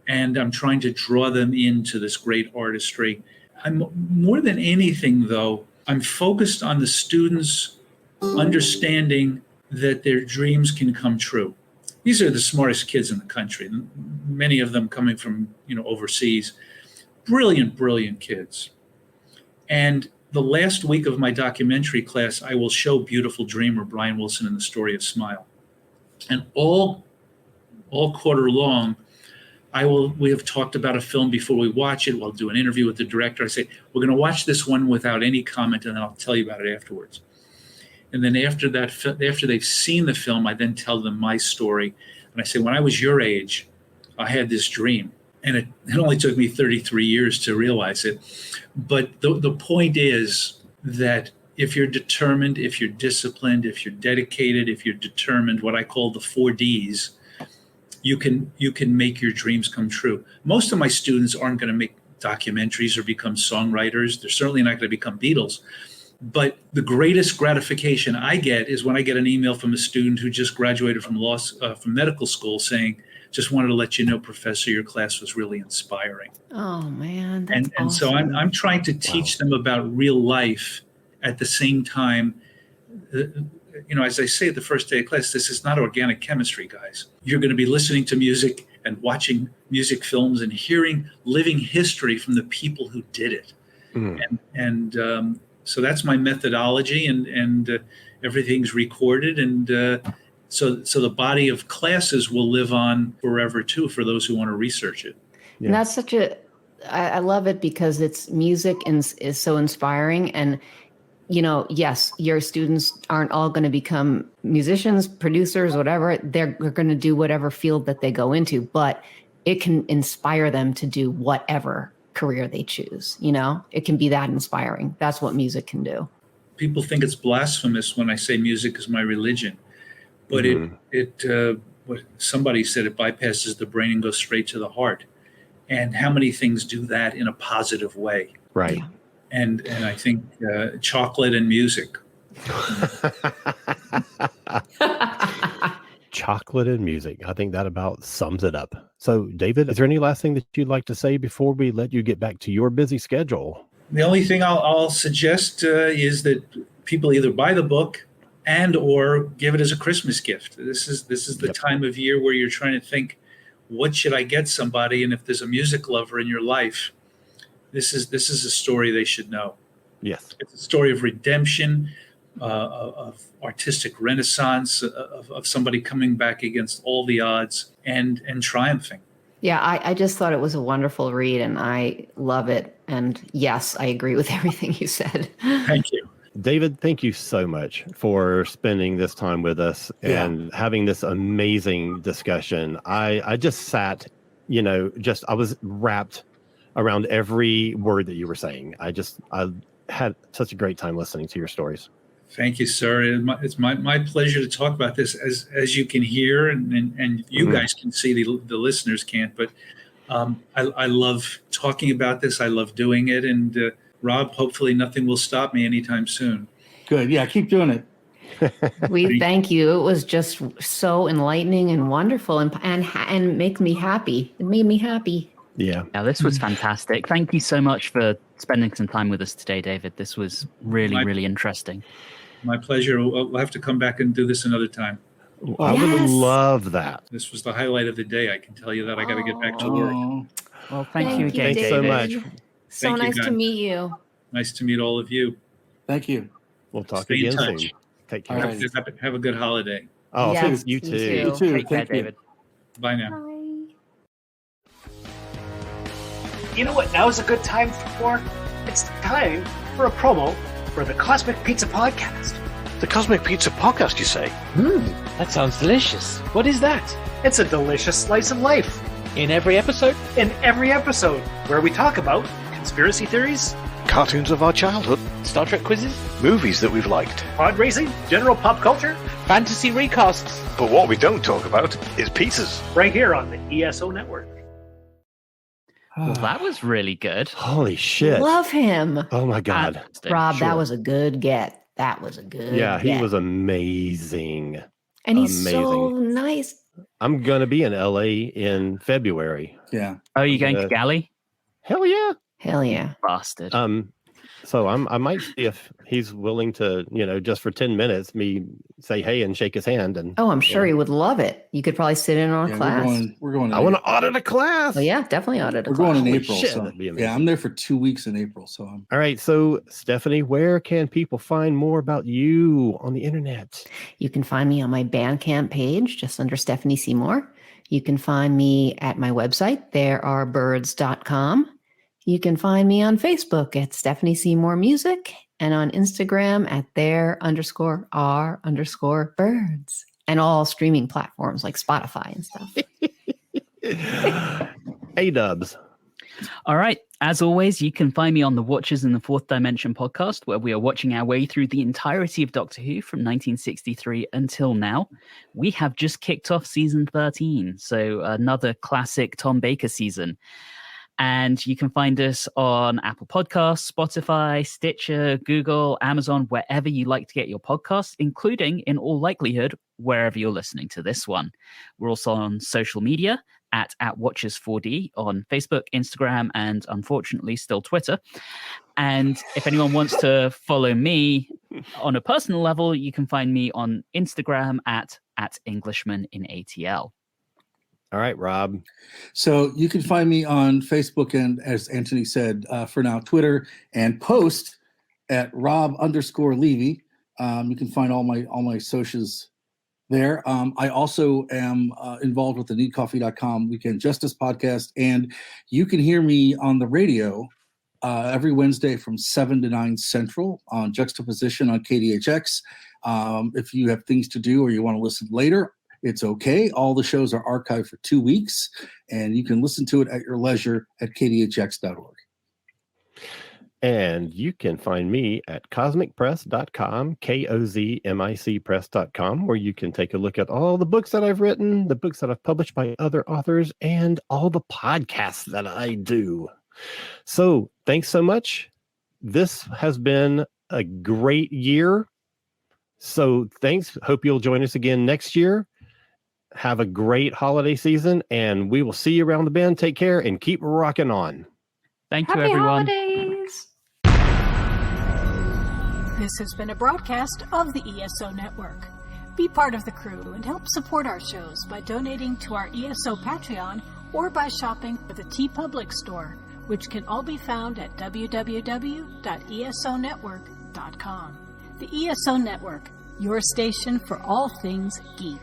and I'm trying to draw them into this great artistry. I'm more than anything, though, I'm focused on the students understanding that their dreams can come true. These are the smartest kids in the country, many of them coming from overseas. Brilliant kids. And the last week of my documentary class, I will show Beautiful Dreamer, Brian Wilson and the Story of Smile. And all all quarter long, we have talked about a film before we watch it. We'll do an interview with the director. I say, we're going to watch this one without any comment, and then I'll tell you about it afterwards. And then after they've seen the film, I then tell them my story. And I say, when I was your age, I had this dream. And it only took me 33 years to realize it. But the point is that if you're determined, if you're disciplined, if you're dedicated, if you're determined, what I call the 4 Ds, you can make your dreams come true. Most of my students aren't going to make documentaries or become songwriters. They're certainly not going to become Beatles. But the greatest gratification I get is when I get an email from a student who just graduated from medical school saying, just wanted to let you know, Professor, your class was really inspiring. Oh, man. That's and so awesome. I'm trying to teach them about real life at the same time. As I say at the first day of class, this is not organic chemistry, guys. You're going to be listening to music and watching music films and hearing living history from the people who did it. So that's my methodology, and everything's recorded, and so the body of classes will live on forever too for those who want to research it. Yeah. And that's I love it because it's music and is so inspiring. And yes, your students aren't all going to become musicians, producers, whatever. They're going to do whatever field that they go into, but it can inspire them to do whatever career they choose. It can be that inspiring. That's what music can do. People think it's blasphemous when I say music is my religion, but what somebody said, it bypasses the brain and goes straight to the heart. And how many things do that in a positive way? Right. Yeah. And I think chocolate and music. Chocolate and music. I think that about sums it up. So, David, is there any last thing that you'd like to say before we let you get back to your busy schedule? The only thing I'll suggest is that people either buy the book and or give it as a Christmas gift. This is the time of year where you're trying to think, what should I get somebody? And if there's a music lover in your life, this is a story they should know. Yes. It's a story of redemption, of artistic renaissance, of somebody coming back against all the odds and triumphing. Yeah, I just thought it was a wonderful read, and I love it. And yes, I agree with everything you said. Thank you. David, thank you so much for spending this time with us and having this amazing discussion. I just sat, I was wrapped around every word that you were saying. I had such a great time listening to your stories. Thank you, sir. It's my pleasure to talk about this. As you can hear, and you guys can see, the listeners can't, but I love talking about this. I love doing it. And Rob, hopefully nothing will stop me anytime soon. Good. Yeah, keep doing it. We thank you. It was just so enlightening and wonderful and makes me happy. It made me happy. Yeah. Now, this was fantastic. Thank you so much for spending some time with us today, David. This was really interesting. My pleasure. We'll have to come back and do this another time. I would love that. This was the highlight of the day. I can tell you that. I got to get back to work. Well, thank you again, Thanks Thanks so David. much. So Thank you, nice to guys. meet you. Nice to meet all of you. Thank you. We'll talk Stay in again touch. soon. Take care. All right. Have a good holiday. Oh, Yes, you you too. too. You too. Take care, Thank you. David. Bye now. You know what now is a good time for? It's time for a promo for the Cosmic Pizza Podcast. The Cosmic Pizza Podcast, you say? That sounds delicious. What is that? It's a delicious slice of life In every episode? in every episode where we talk about conspiracy theories, Cartoons of our childhood, Star Trek quizzes? movies that we've liked. pod racing, general pop culture, Fantasy recasts? But what we don't talk about is pizzas. right here on the ESO Network. Well, that was really good. Holy shit. Love him. Oh my God. Rob, Sure. that was a good get. That was a good Yeah, he get. was amazing. And he's so nice. I'm going to be in LA in February. Yeah. Oh, you going to Galley? Hell yeah. Hell yeah. Bastard. So I might see if he's willing to, just for 10 minutes, me say hey and shake his hand. And Oh, I'm sure he would love it. You could probably sit in on a Yeah, class. we're going. I want to audit a class. Oh, yeah, definitely audit a We're class. going in Holy April. shit, So, that'd be amazing. yeah, I'm there for 2 weeks in April. So I'm. All right. So, Stephanie, where can people find more about you on the internet? You can find me on my Bandcamp page, just under Stephanie Seymour. You can find me at my website, therearebirds.com. You can find me on Facebook at Stephanie Seymour Music and on Instagram at there_r_birds and all streaming platforms like Spotify and stuff. A-dubs. All right. As always, you can find me on the Watchers in the Fourth Dimension podcast, where we are watching our way through the entirety of Doctor Who from 1963 until now. We have just kicked off season 13, so another classic Tom Baker season. And you can find us on Apple Podcasts, Spotify, Stitcher, Google, Amazon, wherever you like to get your podcasts, including, in all likelihood, wherever you're listening to this one. We're also on social media at Watchers4D on Facebook, Instagram, and unfortunately still Twitter. And if anyone wants to follow me on a personal level, you can find me on Instagram at Englishman in ATL. All right, Rob. So you can find me on Facebook and, as Anthony said, for now, Twitter, and post at Rob_Levy. You can find all my socials there. I also am involved with the NeedCoffee.com Weekend Justice podcast, and you can hear me on the radio every Wednesday from 7 to 9 Central on Juxtaposition on KDHX. If you have things to do or you want to listen later, it's okay. All the shows are archived for 2 weeks, and you can listen to it at your leisure at kdhx.org. And you can find me at cosmicpress.com, KOZMICpress.com, where you can take a look at all the books that I've written, the books that I've published by other authors, and all the podcasts that I do. So thanks so much. This has been a great year. So thanks. Hope you'll join us again next year. Have a great holiday season, and we will see you around the bend. Take care and keep rocking on. Thank you, Happy everyone. holidays! This has been a broadcast of the ESO Network. Be part of the crew and help support our shows by donating to our ESO Patreon or by shopping at the TeePublic store, which can all be found at www.esonetwork.com. The ESO Network, your station for all things geek.